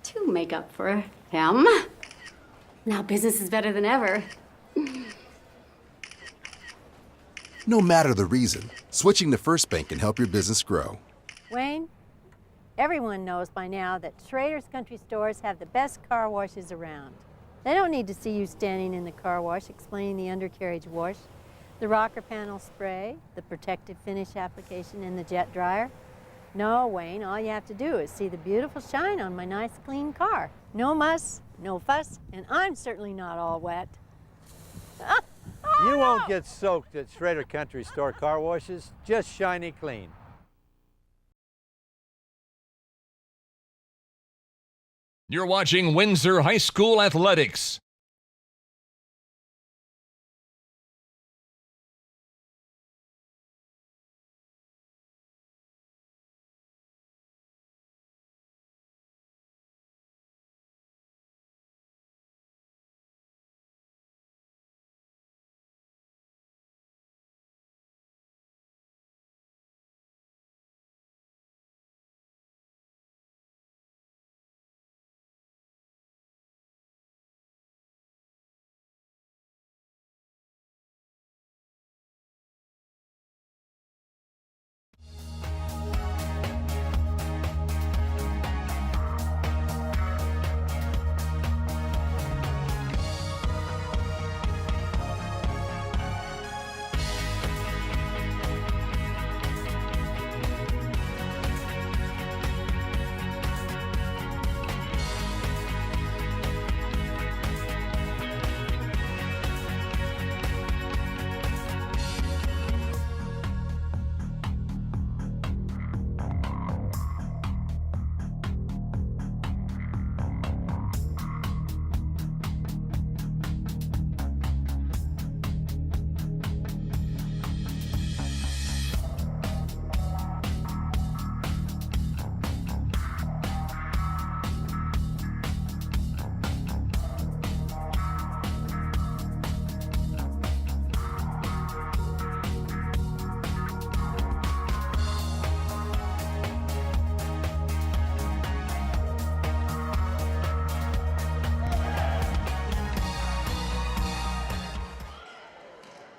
to make up for him. Now business is better than ever. No matter the reason, switching to First Bank can help your business grow. Wayne, everyone knows by now that Schrader's Country Stores have the best car washes around. They don't need to see you standing in the car wash explaining the undercarriage wash, the rocker panel spray, the protective finish application, and the jet dryer. No, Wayne, all you have to do is see the beautiful shine on my nice clean car. No muss, no fuss, and I'm certainly not all wet. You won't get soaked at Schrader Country Store car washes, just shiny clean. You're watching Windsor High School Athletics.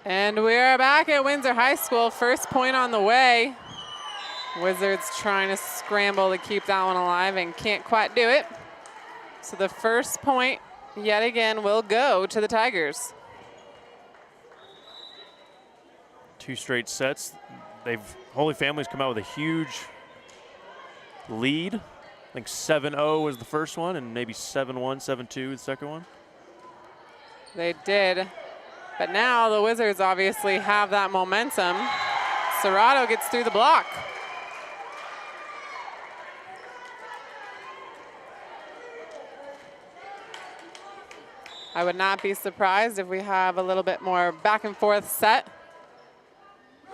And we're back at Windsor High School. First point on the way. Wizards trying to scramble to keep that one alive and can't quite do it. So the first point, yet again, will go to the Tigers. 2 straight sets. Holy Family's come out with a huge lead. I think 7-0 was the first one and maybe 7-1, 7-2 the second one. They did. But now the Wizards obviously have that momentum. Schrader gets through the block. I would not be surprised if we have a little bit more back and forth set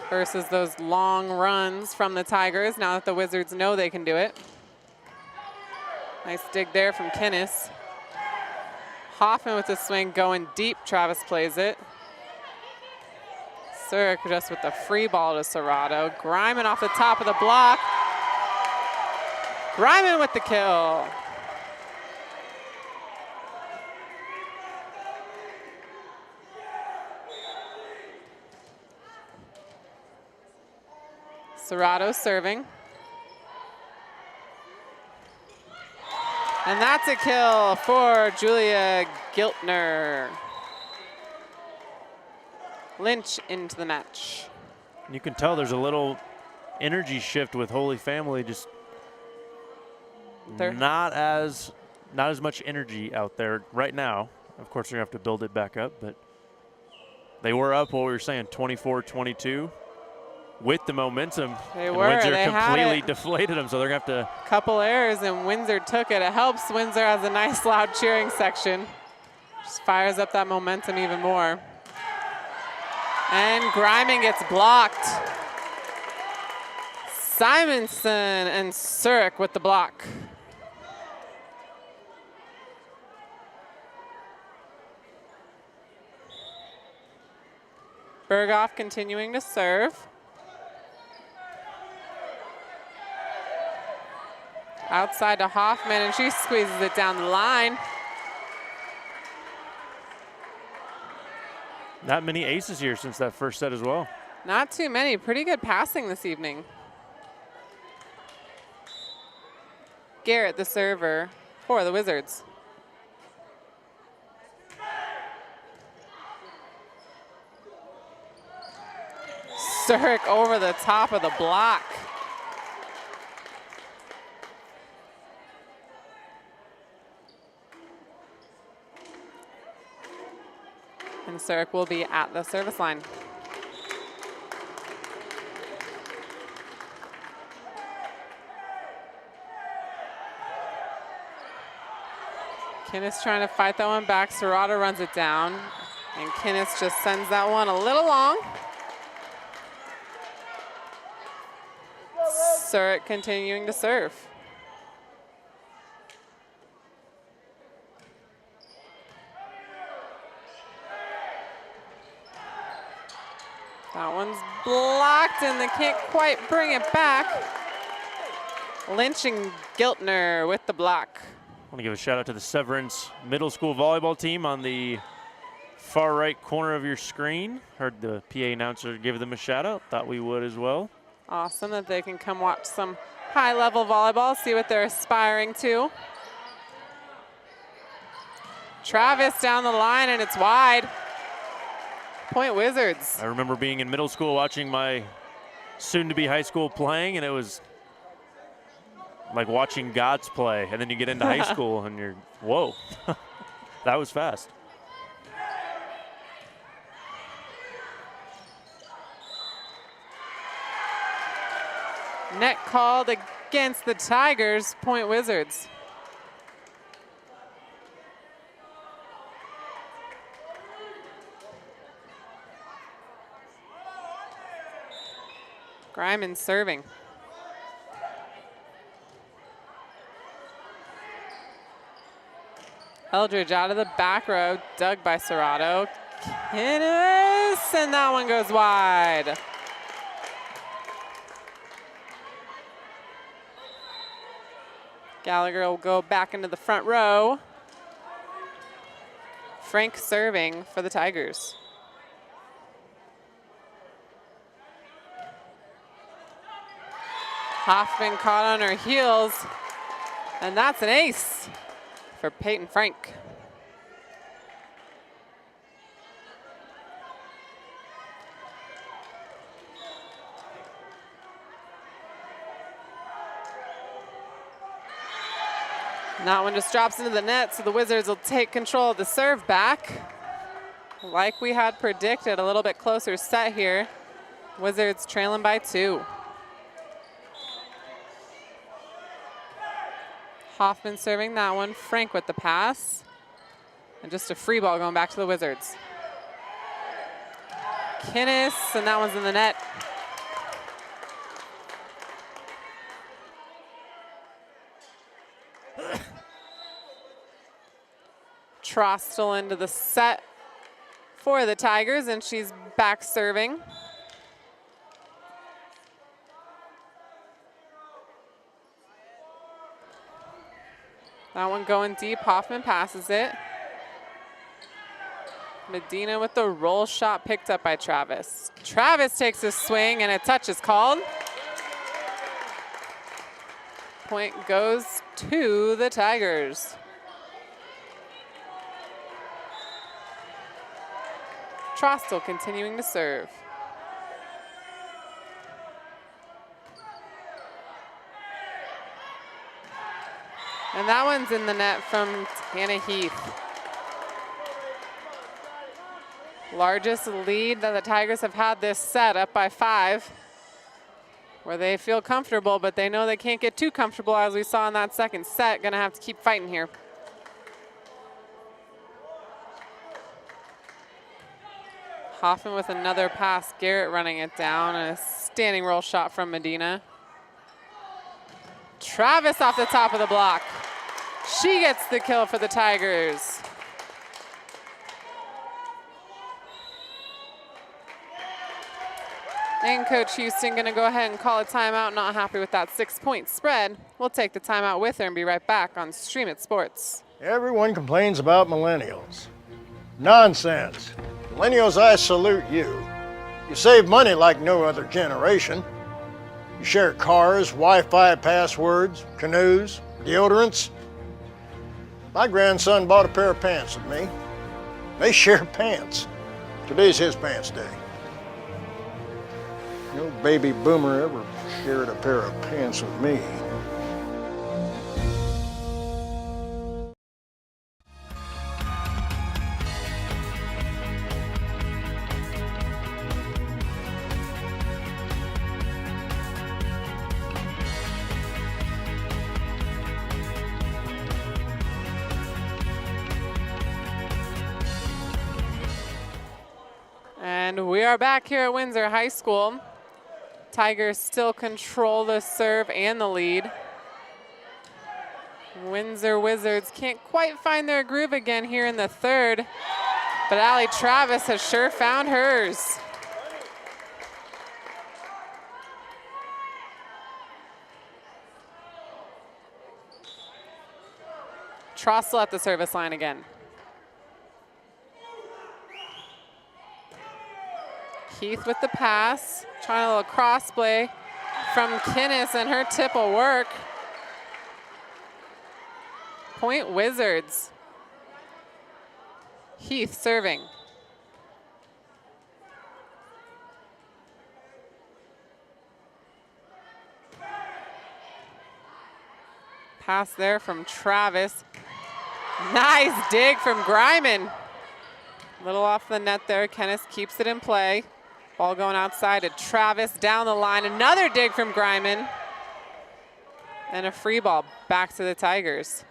versus those long runs from the Tigers now that the Wizards know they can do it. Nice dig there from Kinnis. Hoffman with the swing going deep. Travis plays it. Surik just with the free ball to Schrader. Griman off the top of the block. Griman with the kill. Schrader serving. And that's a kill for Julia Giltner. Lynch into the match. You can tell there's a little energy shift with Holy Family, just not as much energy out there right now. Of course, they're going to have to build it back up, but they were up, what we were saying, 24-22 with the momentum. They and were. Windsor they completely deflated them, so they're going to have to. Couple errors, and Windsor took it. It helps. Windsor has a nice loud cheering section. Just fires up that momentum even more. And Griman gets blocked. Simonson and Surik with the block. Berghoff continuing to serve. Outside to Hoffman, and she squeezes it down the line. Not many aces here since that first set as well. Not too many. Pretty good passing this evening. Garrett, the server for the Wizards. Surik over the top of the block. And Surik will be at the service line. Kinnis trying to fight that one back. Schrader runs it down. And Kinnis just sends that one a little long. Surik continuing to serve. That one's blocked, and they can't quite bring it back. Lynch and Giltner with the block. I want to give a shout out to the Severance Middle School volleyball team on the far right corner of your screen. Heard the PA announcer give them a shout out. Thought we would as well. Awesome that they can come watch some high-level volleyball, see what they're aspiring to. Travis down the line, and it's wide. Point Wizards. I remember being in middle school watching my soon-to-be high school playing, and it was like watching gods play. And then you get into high school, and you're, whoa, that was fast. Net called against the Tigers. Point Wizards. Griman serving. Eldridge out of the back row, dug by Schrader. Kinnis, and that one goes wide. Gallagher will go back into the front row. Frank serving for the Tigers. Hoffman caught on her heels, and that's an ace for Peyton Frank. And that one just drops into the net, so the Wizards will take control of the serve back. Like we had predicted, a little bit closer set here. Wizards trailing by 2. Hoffman serving that one. Frank with the pass. And just a free ball going back to the Wizards. Kinnis, and that one's in the net. Trostel into the set for the Tigers, and she's back serving. That one going deep. Hoffman passes it. Medina with the roll shot picked up by Travis. Travis takes a swing, and a touch is called. Point goes to the Tigers. Trostel continuing to serve. And that one's in the net from Tana Heath. Largest lead that the Tigers have had this set, up by 5. Where they feel comfortable, but they know they can't get too comfortable, as we saw in that second set. Gonna have to keep fighting here. Hoffman with another pass. Garrett running it down. A standing roll shot from Medina. Travis off the top of the block. She gets the kill for the Tigers. And Coach Houston gonna go ahead and call a timeout. Not happy with that 6-point spread. We'll take the timeout with her and be right back on Stream It Sports. Everyone complains about millennials. Nonsense. Millennials, I salute you. You save money like no other generation. You share cars, Wi-Fi passwords, canoes, deodorants. My grandson bought a pair of pants with me. They share pants. Today's his pants day. No baby boomer ever shared a pair of pants with me. And we are back here at Windsor High School. Tigers still control the serve and the lead. Windsor Wizards can't quite find their groove again here in the third, but Allie Travis has sure found hers. Trostel at the service line again. Heath with the pass, trying a little cross play from Kinnis, and her tip will work. Point Wizards. Heath serving. Pass there from Travis. Nice dig from Greiman. Little off the net there. Kinnis keeps it in play. Ball going outside to Travis, down the line. Another dig from Greiman. And a free ball back to the Tigers.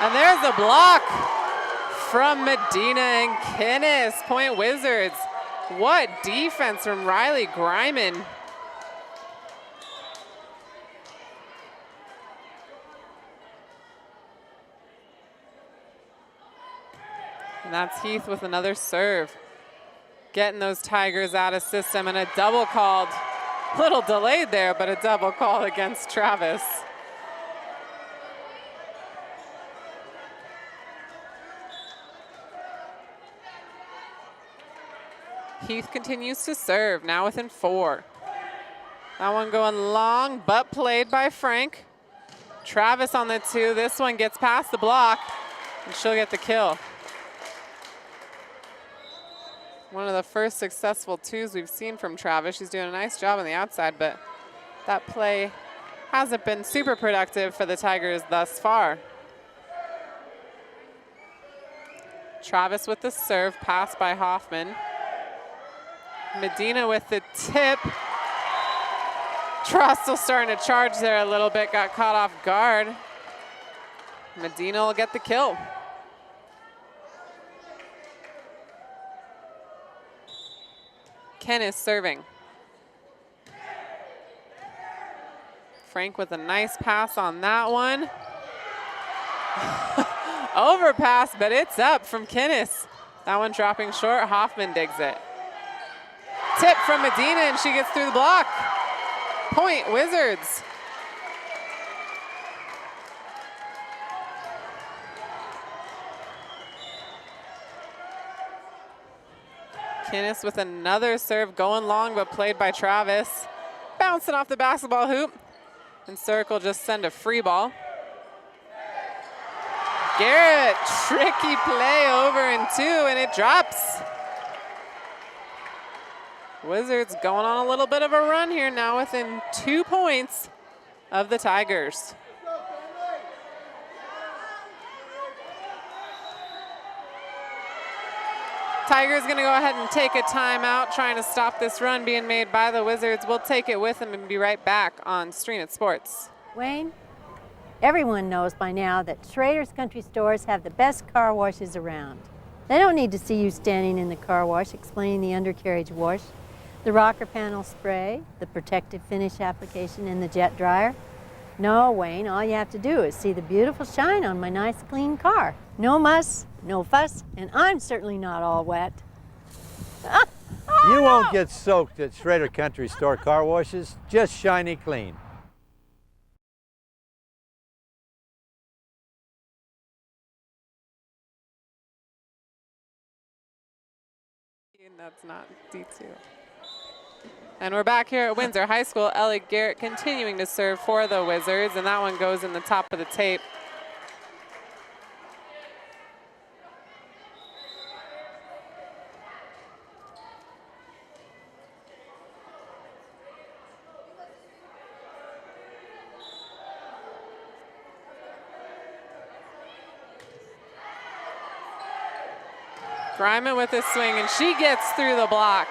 And there's a block from Medina and Kinnis. Point Wizards. What defense from Riley Greiman. And that's Heath with another serve. Getting those Tigers out of system, and a double called. Little delayed there, but a double call against Travis. Heath continues to serve, now within 4. That one going long, but played by Frank. Travis on the 2. This one gets past the block, and she'll get the kill. One of the first successful 2s we've seen from Travis. She's doing a nice job on the outside, but that play hasn't been super productive for the Tigers thus far. Travis with the serve, pass by Hoffman. Medina with the tip. Trostel starting to charge there a little bit, got caught off guard. Medina will get the kill. Ken is serving. Frank with a nice pass on that one. Overpass, but it's up from Kinnis. That one dropping short. Hoffman digs it. Tip from Medina, and she gets through the block. Point, Wizards. Kinnis with another serve going long, but played by Travis. Bouncing off the basketball hoop. And Circle just send a free ball. Garrett, tricky play over in 2, and it drops. Wizards going on a little bit of a run here now, within 2 points of the Tigers. Tigers gonna go ahead and take a timeout, trying to stop this run being made by the Wizards. We'll take it with them and be right back on Stream It Sports. Wayne, everyone knows by now that Schrader's Country Stores have the best car washes around. They don't need to see you standing in the car wash explaining the undercarriage wash, the rocker panel spray, the protective finish application, and the jet dryer. No, Wayne, all you have to do is see the beautiful shine on my nice clean car. No muss, no fuss, and I'm certainly not all wet. You won't get soaked at Schrader Country Store car washes, just shiny clean. That's not D2. And we're back here at Windsor High School. Ellie Garrett continuing to serve for the Wizards, and that one goes in the top of the tape. Griman with a swing, and she gets through the block.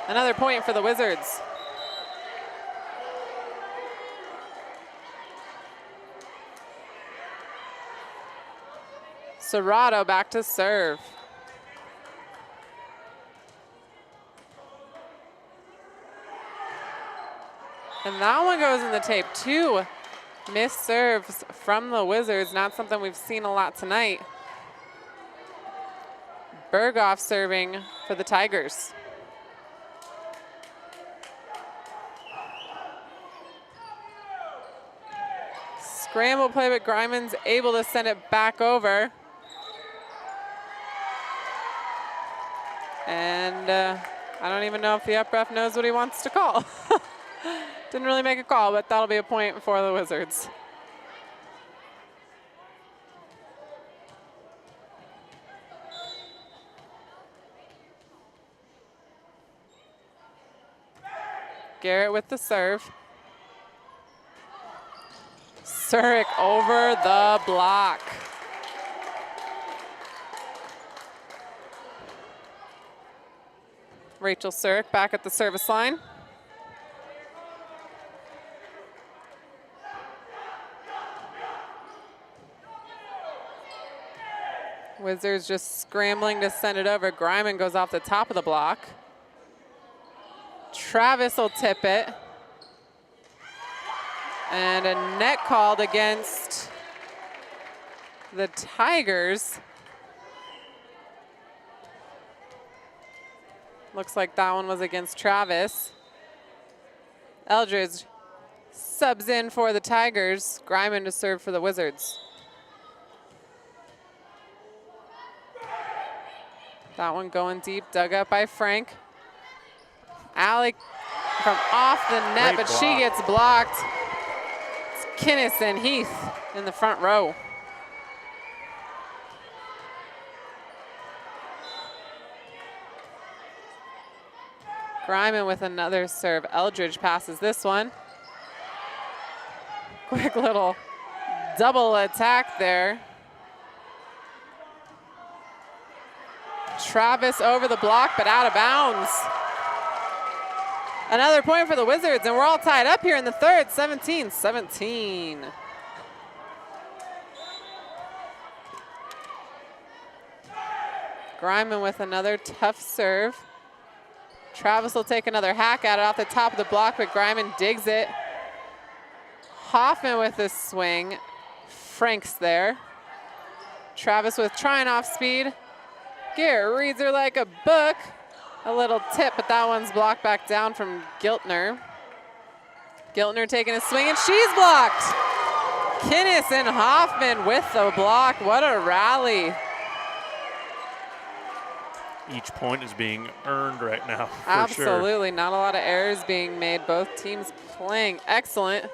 Another point for the Wizards. Serrato back to serve. And that one goes in the tape. 2 missed serves from the Wizards, not something we've seen a lot tonight. Berghoff serving for the Tigers. Scramble play, but Griman's able to send it back over. And I don't even know if the up ref knows what he wants to call. Didn't really make a call, but that'll be a point for the Wizards. Garrett with the serve. Surik over the block. Rachel Surik back at the service line. Wizards just scrambling to send it over. Griman goes off the top of the block. Travis will tip it. And a net called against the Tigers. Looks like that one was against Travis. Eldridge subs in for the Tigers. Griman to serve for the Wizards. That one going deep, dug up by Frank. Allie from off the net, Great but she block. gets blocked. It's Kinnis and Heath in the front row. Griman with another serve. Eldridge passes this one. Quick little double attack there. Travis over the block, but out of bounds. Another point for the Wizards, and we're all tied up here in the third, 17-17. Griman with another tough serve. Travis will take another hack at it off the top of the block, but Griman digs it. Hoffman with a swing. Frank's there. Travis with trying off speed. Garrett reads her like a book. A little tip, but that one's blocked back down from Giltner. Giltner taking a swing, and she's blocked. Kinnis and Hoffman with the block. What a rally. Each point is being earned right now, for Absolutely, sure. not a lot of errors being made. Both teams playing excellent.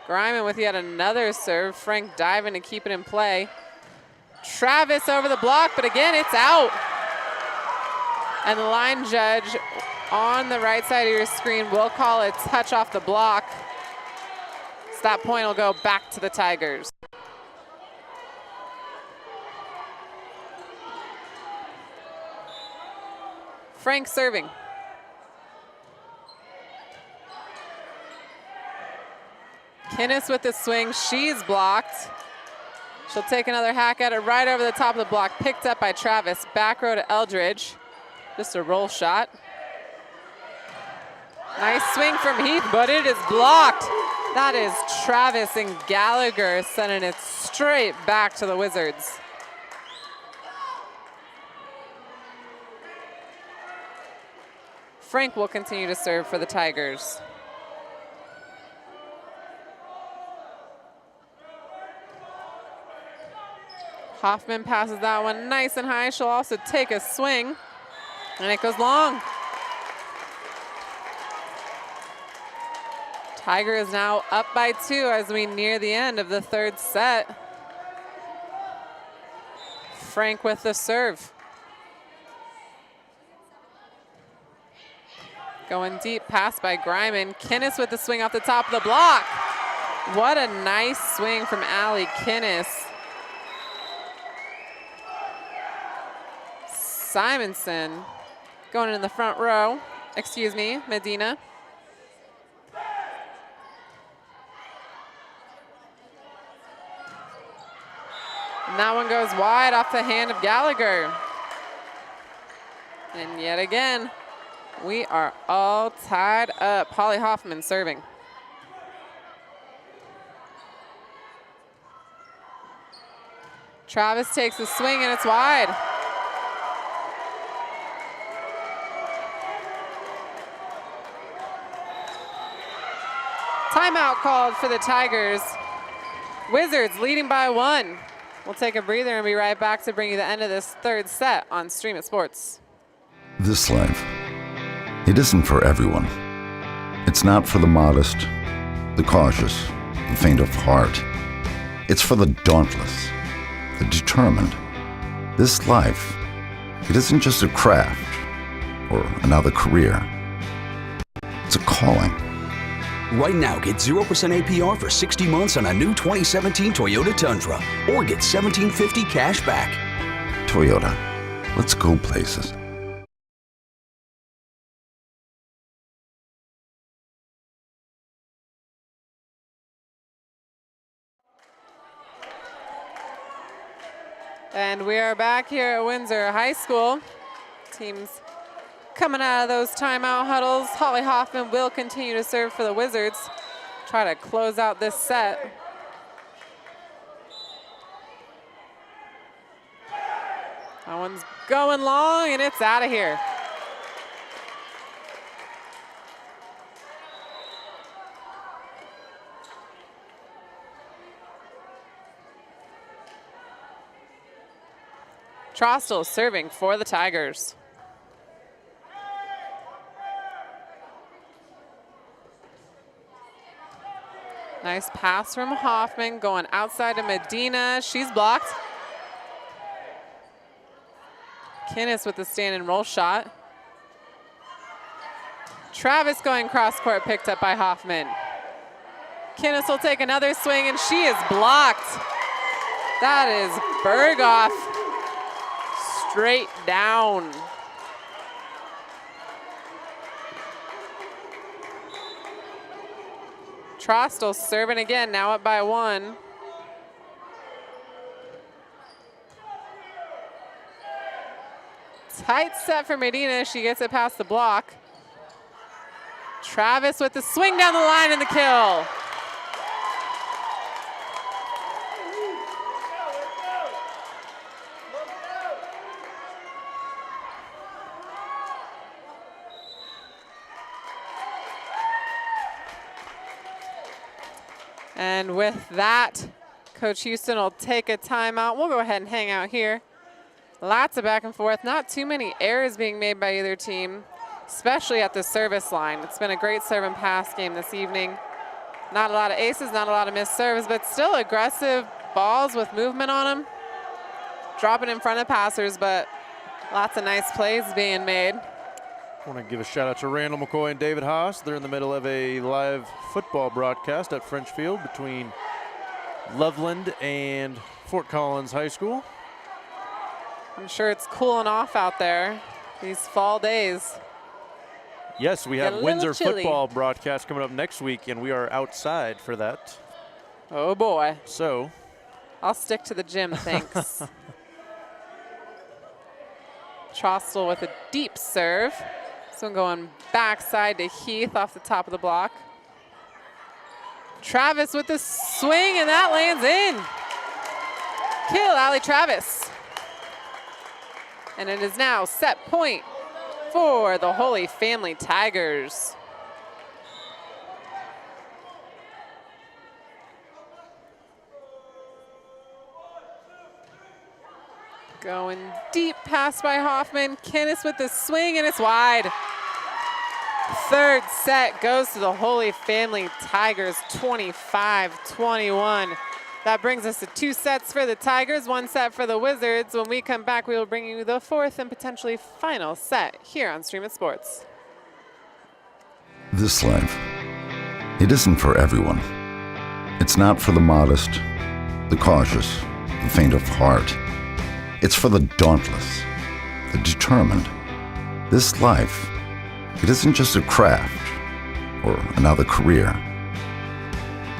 Griman with yet another serve. Frank diving to keep it in play. Travis over the block, but again, it's out. And the line judge on the right side of your screen will call a touch off the block. So that point will go back to the Tigers. Frank serving. Kinnis with the swing, she's blocked. She'll take another hack at it right over the top of the block, picked up by Travis. Back row to Eldridge, just a roll shot. Nice swing from Heath, but it is blocked. That is Travis and Gallagher sending it straight back to the Wizards. Frank will continue to serve for the Tigers. Hoffman passes that one nice and high. She'll also take a swing, and it goes long. Tiger is now up by 2 as we near the end of the third set. Frank with the serve. Going deep, pass by Griman. Kinnis with the swing off the top of the block. What a nice swing from Allie Kinnis. Simonson going in the front row. Excuse me, Medina. And that one goes wide off the hand of Gallagher. And yet again, we are all tied up. Holly Hoffman serving. Travis takes a swing and it's wide. Timeout called for the Tigers. Wizards leading by 1. We'll take a breather and be right back to bring you the end of this third set on Stream It Sports. This life, it isn't for everyone. It's not for the modest, the cautious, the faint of heart. It's for the dauntless, the determined. This life, it isn't just a craft or another career. It's a calling. Right now, get 0% APR for 60 months on a new 2017 Toyota Tundra, or get $1,750 cash back. Toyota, let's go places. And we are back here at Windsor High School. Teams coming out of those timeout huddles. Holly Hoffman will continue to serve for the Wizards. Try to close out this set. That one's going long and it's out of here. Trostel serving for the Tigers. Nice pass from Hoffman going outside to Medina. She's blocked. Kinnis with the stand and roll shot. Travis going cross court, picked up by Hoffman. Kinnis will take another swing and she is blocked. That is Berghoff straight down. Trostel serving again, now up by 1. Tight set for Medina, she gets it past the block. Travis with the swing down the line and the kill. And with that, Coach Houston will take a timeout. We'll go ahead and hang out here. Lots of back and forth. Not too many errors being made by either team, especially at the service line. It's been a great serve and pass game this evening. Not a lot of aces, not a lot of missed serves, but still aggressive balls with movement on them. Dropping in front of passers, but lots of nice plays being made. I want to give a shout out to Randall McCoy and David Haase. They're in the middle of a live football broadcast at French Field between Loveland and Fort Collins High School. I'm sure it's cooling off out there these fall days. Yes, we have Windsor football broadcast coming up next week, and we are outside for that. Oh boy. So I'll stick to the gym, thanks. Trostel with a deep serve. This one going backside to Heath off the top of the block. Travis with the swing, and that lands in. Kill, Allie Travis. And it is now set point for the Holy Family Tigers. Going deep pass by Hoffman. Kinnis with the swing, and it's wide. Third set goes to the Holy Family Tigers, 25-21. That brings us to 2 sets for the Tigers, 1 set for the Wizards. When we come back, we will bring you the 4th and potentially final set here on Stream It Sports. This life, it isn't for everyone. It's not for the modest, the cautious, the faint of heart. It's for the dauntless, the determined. This life, it isn't just a craft or another career.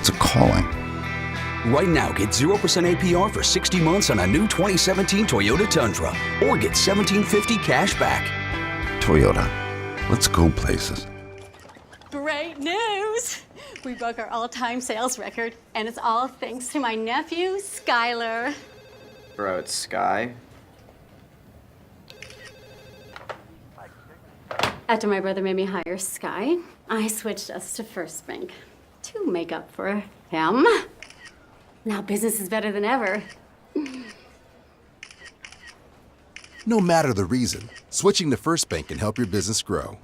It's a calling. Right now, get 0% APR for 60 months on a new 2017 Toyota Tundra, or get $1,750 cash back. Toyota, let's go places. Great news! We broke our all-time sales record, and it's all thanks to my nephew, Skylar. Bro, it's Sky. After my brother made me hire Sky, I switched us to First Bank to make up for him. Now business is better than ever. No matter the reason, switching to First Bank can help your business grow.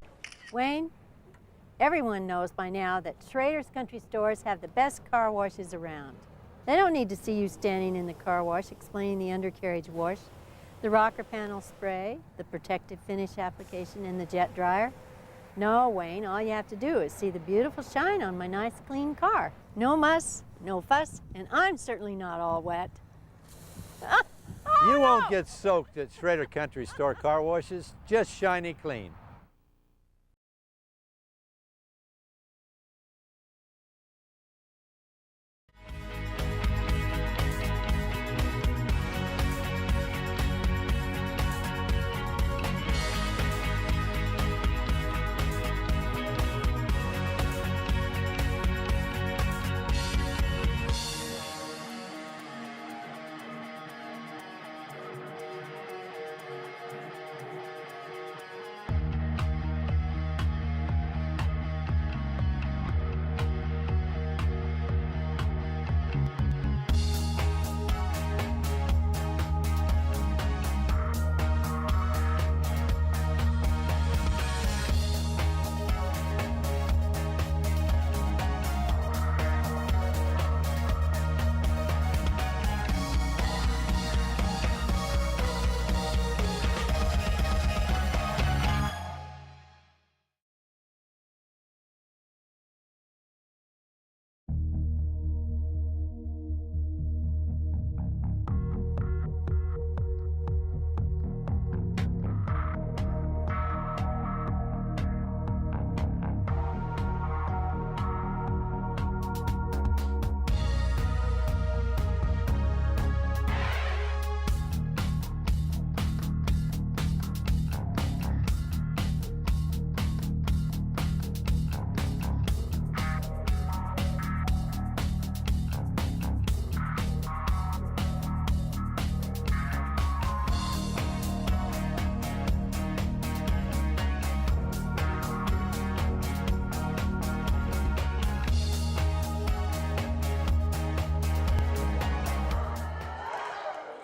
Wayne, everyone knows by now that Schrader's Country Stores have the best car washes around. They don't need to see you standing in the car wash explaining the undercarriage wash, the rocker panel spray, the protective finish application, and the jet dryer. No, Wayne, all you have to do is see the beautiful shine on my nice clean car. No muss, no fuss, and I'm certainly not all wet. You won't get soaked at Schrader Country Store car washes, just shiny clean.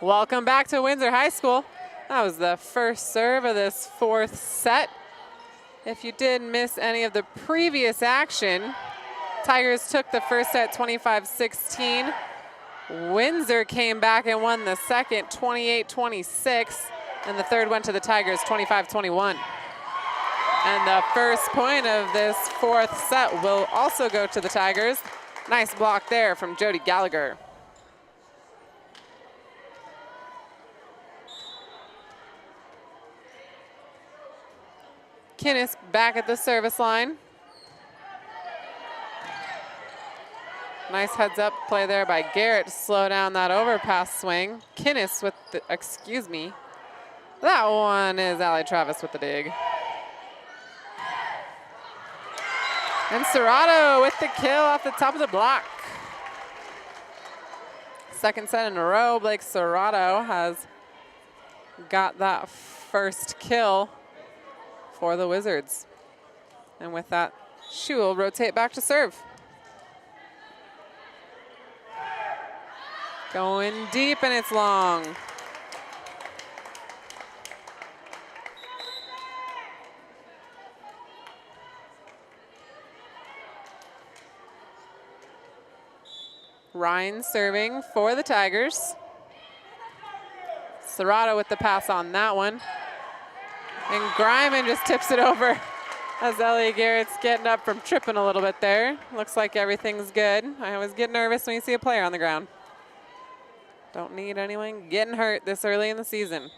Welcome back to Windsor High School. That was the first serve of this fourth set. If you did miss any of the previous action, Tigers took the first set 25-16. Windsor came back and won the second 28-26, and the third went to the Tigers 25-21. And the first point of this fourth set will also go to the Tigers. Nice block there from Jody Gallagher. Kinnis back at the service line. Nice heads up play there by Garrett to slow down that overpass swing. Kinnis with the, excuse me. That one is Allie Travis with the dig. And Serrato with the kill off the top of the block. Second set in a row, Blake Serrato has got that first kill for the Wizards. And with that, she will rotate back to serve. Going deep, and it's long. Ryan serving for the Tigers. Serrato with the pass on that one. And Greiman just tips it over as Ellie Garrett's getting up from tripping a little bit there. Looks like everything's good. I always get nervous when you see a player on the ground. Don't need anyone getting hurt this early in the season.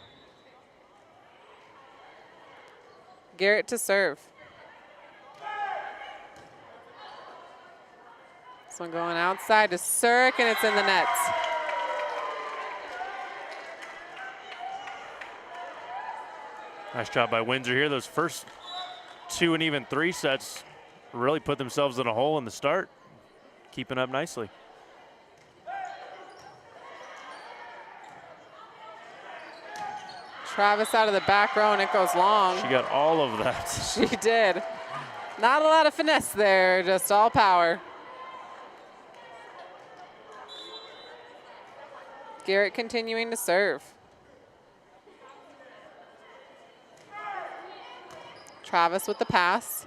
Garrett to serve. This one going outside to Surik, and it's in the nets. Nice job by Windsor here. Those first 2 and even 3 sets really put themselves in a hole in the start. Keeping up nicely. Travis out of the back row, and it goes long. She got all of that. She did. Not a lot of finesse there, just all power. Garrett continuing to serve. Travis with the pass.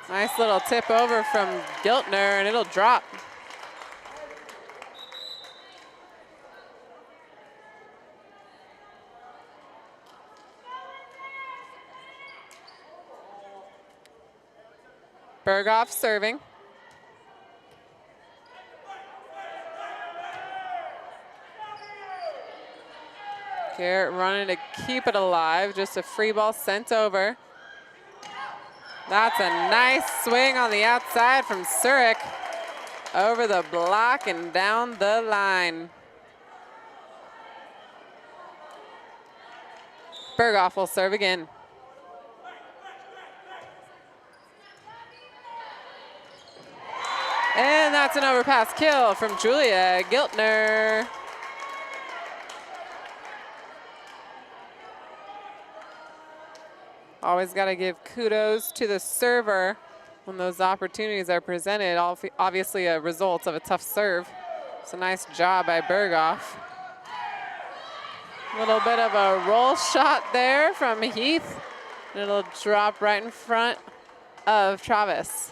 Nice little tip over from Giltner, and it'll drop. Berghoff serving. Garrett running to keep it alive. Just a free ball sent over. That's a nice swing on the outside from Surik. Over the block and down the line. Berghoff will serve again. And that's an overpass kill from Julia Giltner. Always got to give kudos to the server when those opportunities are presented. Obviously a result of a tough serve. It's a nice job by Berghoff. A little bit of a roll shot there from Heath. And it'll drop right in front of Travis.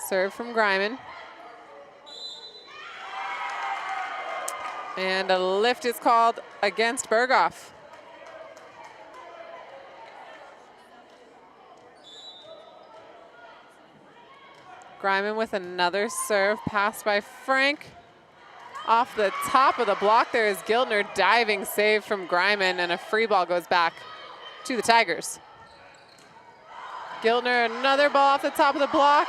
Serve from Greiman. And a lift is called against Berghoff. Greiman with another serve, passed by Frank. Off the top of the block there is Giltner, diving save from Greiman, and a free ball goes back to the Tigers. Giltner, another ball off the top of the block.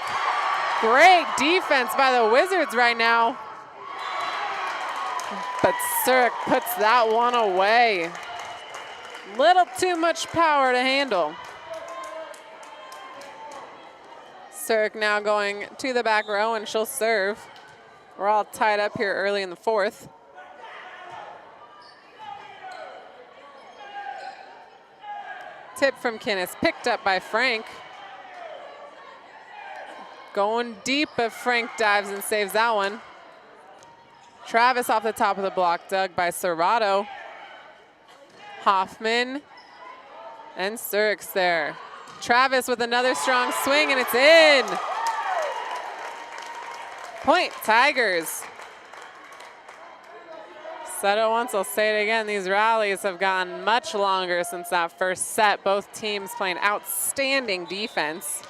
Great defense by the Wizards right now. But Surik puts that one away. Little too much power to handle. Surik now going to the back row, and she'll serve. We're all tied up here early in the fourth. Tip from Kinnis, picked up by Frank. Going deep, but Frank dives and saves that one. Travis off the top of the block, dug by Serrato. Hoffman and Surik's there. Travis with another strong swing, and it's in. Point Tigers. Said it once, I'll say it again. These rallies have gotten much longer since that first set. Both teams playing outstanding defense.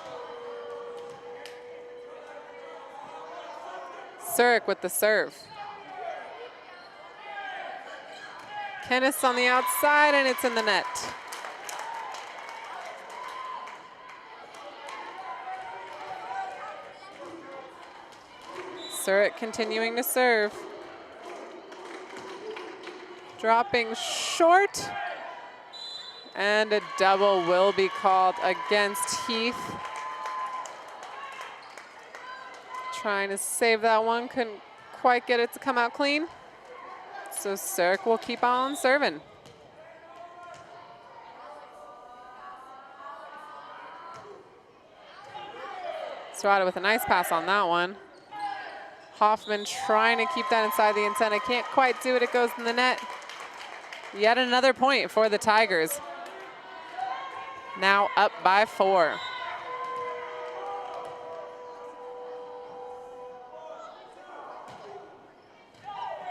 Surik with the serve. Kennis on the outside, and it's in the net. Surik continuing to serve. Dropping short. And a double will be called against Heath. Trying to save that one, couldn't quite get it to come out clean. So Surik will keep on serving. Schrader with a nice pass on that one. Hoffman trying to keep that inside the antenna. Can't quite do it. It goes in the net. Yet another point for the Tigers. Now up by 4.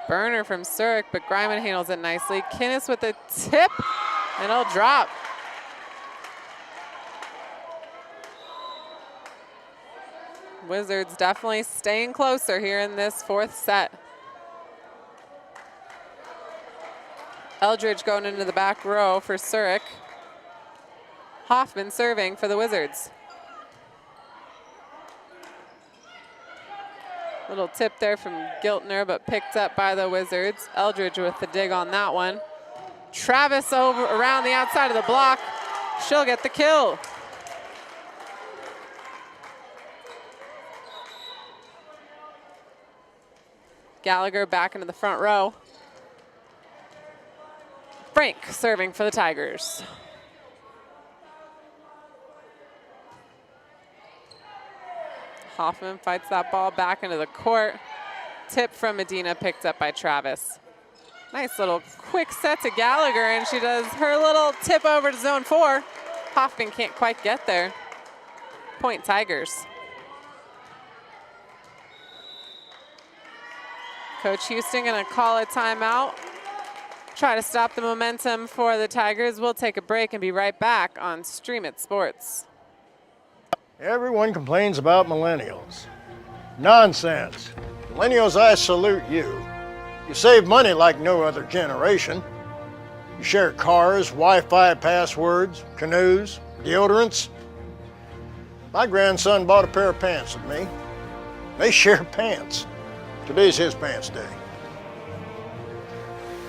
Burner from Surik, but Greiman handles it nicely. Kinnis with a tip, and it'll drop. Wizards definitely staying closer here in this 4th set. Eldridge going into the back row for Surik. Hoffman serving for the Wizards. Little tip there from Giltner, but picked up by the Wizards. Eldridge with the dig on that one. Travis over around the outside of the block. She'll get the kill. Gallagher back into the front row. Frank serving for the Tigers. Hoffman fights that ball back into the court. Tip from Medina picked up by Travis. Nice little quick set to Gallagher, and she does her little tip over to zone 4. Hoffman can't quite get there. Point Tigers. Coach Houston gonna call a timeout. Try to stop the momentum for the Tigers. We'll take a break and be right back on Stream It Sports. Everyone complains about millennials. Nonsense. Millennials, I salute you. You save money like no other generation. You share cars, Wi-Fi passwords, canoes, deodorants. My grandson bought a pair of pants with me. They share pants. Today's his pants day.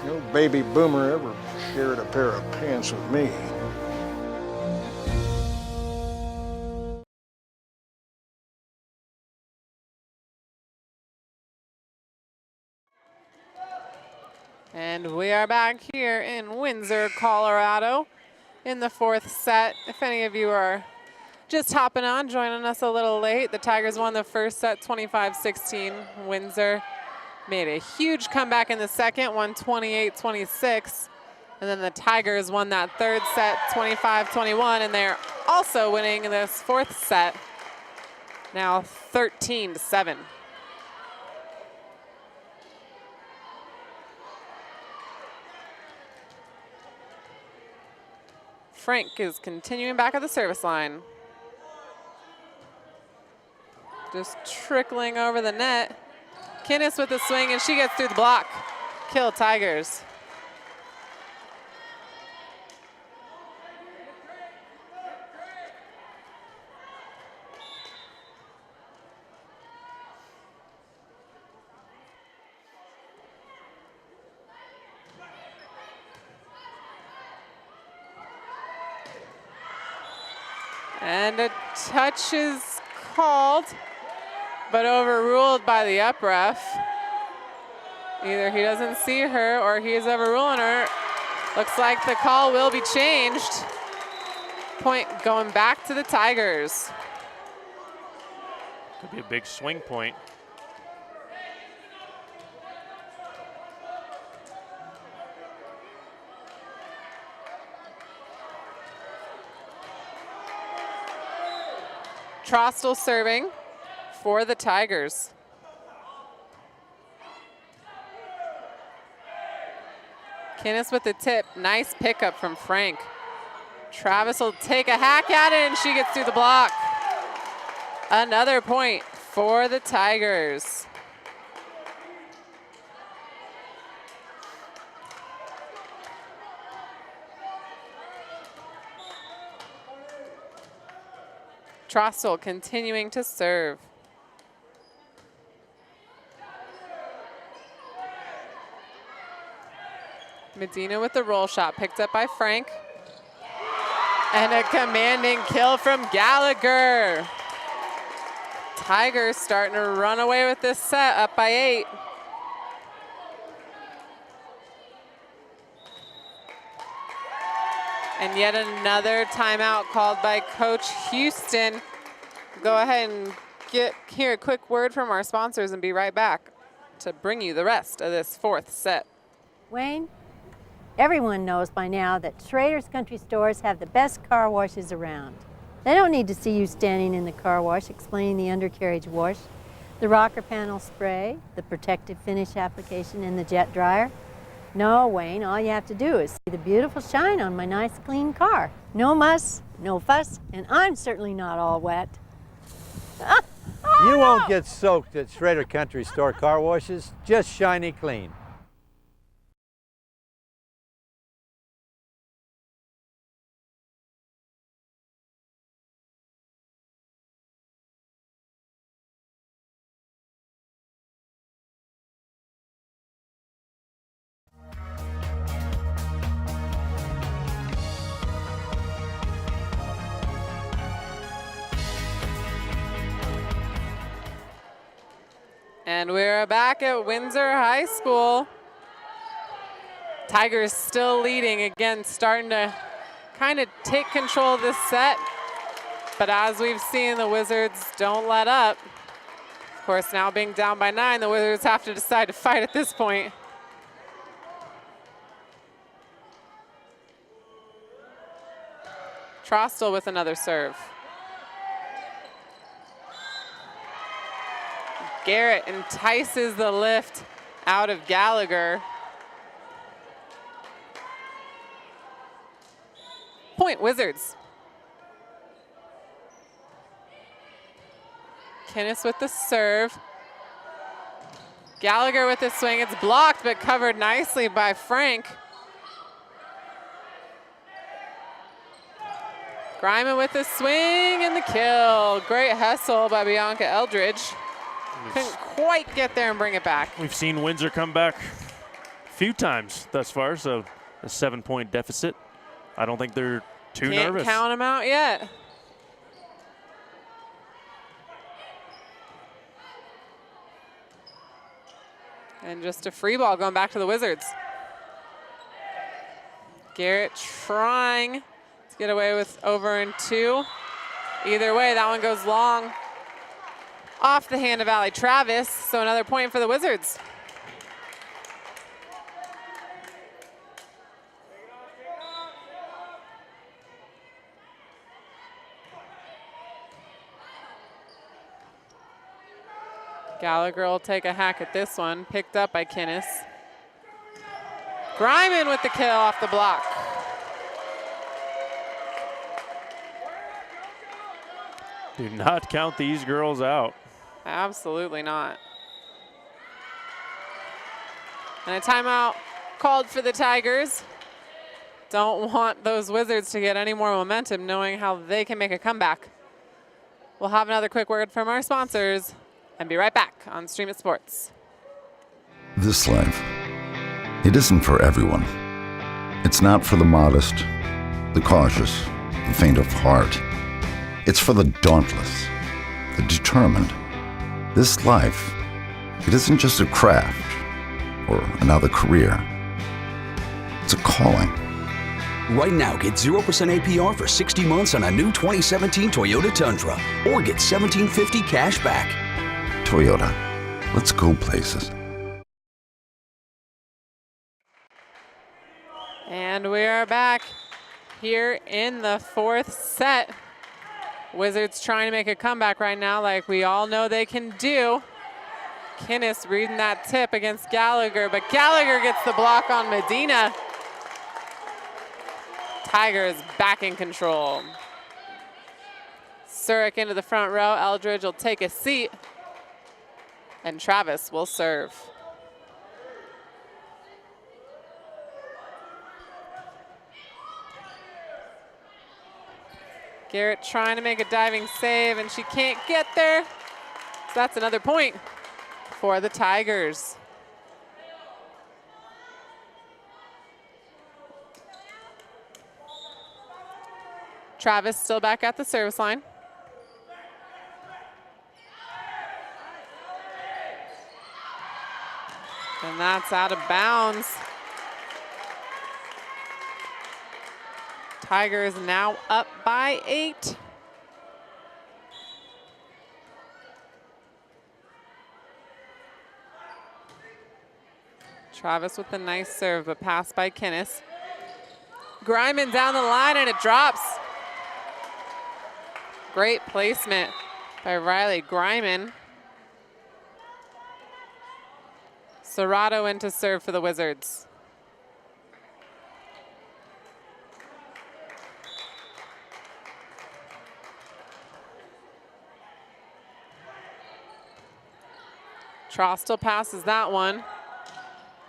No baby boomer ever shared a pair of pants with me. And we are back here in Windsor, Colorado in the 4th set. If any of you are just hopping on, joining us a little late, the Tigers won the first set 25-16. Windsor made a huge comeback in the second, won 28-26. And then the Tigers won that 3rd set 25-21, and they're also winning this 4th set, now 13-7. Frank is continuing back at the service line. Just trickling over the net. Kinnis with the swing, and she gets through the block. Kill Tigers. And a touch is called, but overruled by the up ref. Either he doesn't see her or he is overruling her. Looks like the call will be changed. Point going back to the Tigers. Could be a big swing point. Trostel serving for the Tigers. Kinnis with the tip. Nice pickup from Frank. Travis will take a hack at it, and she gets through the block. Another point for the Tigers. Trostel continuing to serve. Medina with the roll shot, picked up by Frank. And a commanding kill from Gallagher. Tigers starting to run away with this set, up by 8. And yet another timeout called by Coach Houston. Go ahead and hear a quick word from our sponsors and be right back to bring you the rest of this 4th set. Wayne, everyone knows by now that Schrader's Country Stores have the best car washes around. They don't need to see you standing in the car wash explaining the undercarriage wash, the rocker panel spray, the protective finish application, and the jet dryer. No, Wayne, all you have to do is see the beautiful shine on my nice clean car. No muss, no fuss, and I'm certainly not all wet. You won't get soaked at Schrader Country Store car washes, just shiny clean. And we're back at Windsor High School. Tigers still leading, again starting to kind of take control of this set. But as we've seen, the Wizards don't let up. Of course, now being down by 9, the Wizards have to decide to fight at this point. Trostel with another serve. Garrett entices the lift out of Gallagher. Point Wizards. Kinnis with the serve. Gallagher with the swing. It's blocked but covered nicely by Frank. Griman with the swing and the kill. Great hustle by Bianca Eldridge. Couldn't quite get there and bring it back. We've seen Windsor come back a few times thus far, so a 7-point deficit. I don't think they're too nervous. Can't count them out yet. And just a free ball going back to the Wizards. Garrett trying to get away with over and 2. Either way, that one goes long. Off the hand of Allie Travis, so another point for the Wizards. Gallagher will take a hack at this one, picked up by Kinnis. Griman with the kill off the block. Do not count these girls out. Absolutely not. And a timeout called for the Tigers. Don't want those Wizards to get any more momentum knowing how they can make a comeback. We'll have another quick word from our sponsors and be right back on Stream It Sports. This life, it isn't for everyone. It's not for the modest, the cautious, the faint of heart. It's for the dauntless, the determined. This life, it isn't just a craft or another career. It's a calling, Right now, get 0% APR for 60 months on a new 2017 Toyota Tundra, or get $1,750 cash back. Toyota, let's go places. And we are back here in the fourth set. Wizards trying to make a comeback right now like we all know they can do. Kinnis reading that tip against Gallagher, but Gallagher gets the block on Medina. Tigers back in control. Surik into the front row. Eldridge will take a seat. And Travis will serve. Garrett trying to make a diving save, and she can't get there. So that's another point for the Tigers. Travis still back at the service line. And that's out of bounds. Tigers now up by 8. Travis with a nice serve, but passed by Kinnis. Griman down the line, and it drops. Great placement by Riley Griman. Serrato in to serve for the Wizards. Trostel passes that one.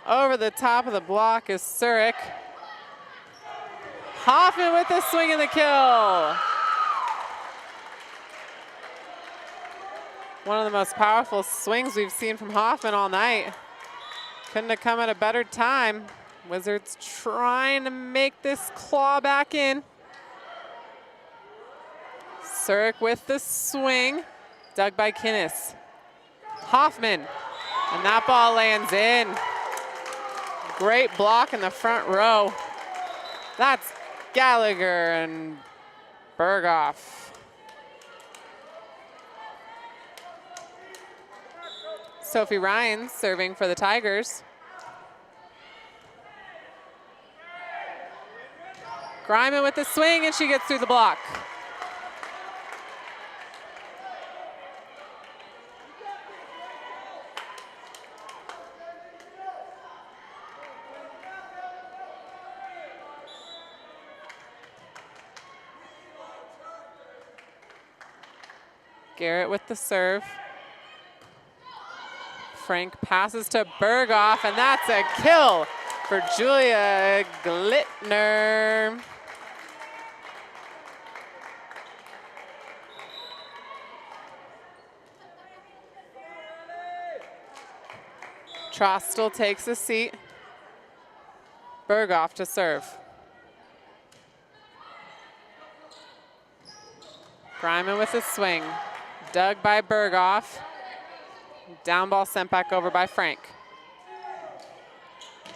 Over the top of the block is Surik. Hoffman with the swing and the kill. One of the most powerful swings we've seen from Hoffman all night. Couldn't have come at a better time. Wizards trying to make this claw back in. Surik with the swing, dug by Kinnis. Hoffman, and that ball lands in. Great block in the front row. That's Gallagher and Berghoff. Sophie Ryan serving for the Tigers. Griman with the swing, and she gets through the block. Garrett with the serve. Frank passes to Berghoff, and that's a kill for Julia Glittner. Trostel takes a seat. Berghoff to serve. Griman with a swing. Dug by Berghoff. Down ball sent back over by Frank.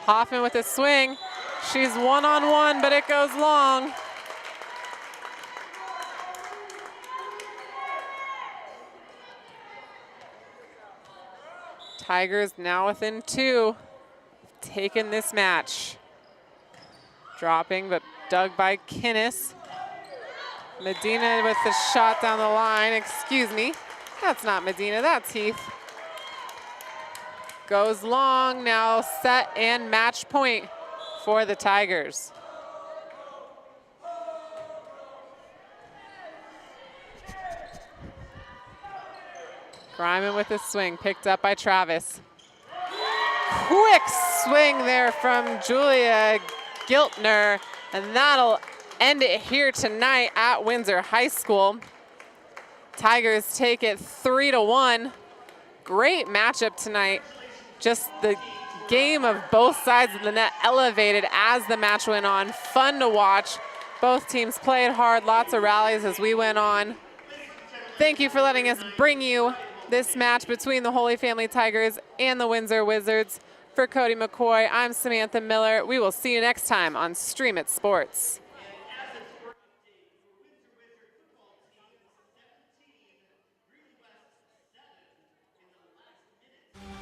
Hoffman with a swing. She's one-on-one, but it goes long. Tigers now within 2. Taken this match. Dropping, but dug by Kinnis. Medina with the shot down the line. Excuse me. That's not Medina, that's Heath. Goes long, now set and match point for the Tigers. Griman with a swing, picked up by Travis. Quick swing there from Julia Giltner, and that'll end it here tonight at Windsor High School. Tigers take it 3-1. Great matchup tonight. Just the game of both sides of the net elevated as the match went on. Fun to watch. Both teams played hard, lots of rallies as we went on. Thank you for letting us bring you this match between the Holy Family Tigers and the Windsor Wizards. For Cody McCoy, I'm Samantha Miller. We will see you next time on Stream It Sports.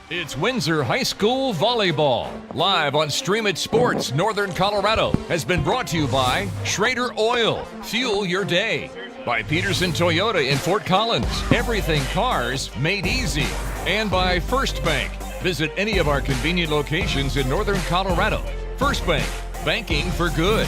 It's Windsor High School Volleyball. Live on Stream It Sports, Northern Colorado, has been brought to you by Schrader Oil. Fuel your day. By Pedersen Toyota in Fort Collins. Everything cars made easy. And by First Bank. Visit any of our convenient locations in Northern Colorado. First Bank, banking for good.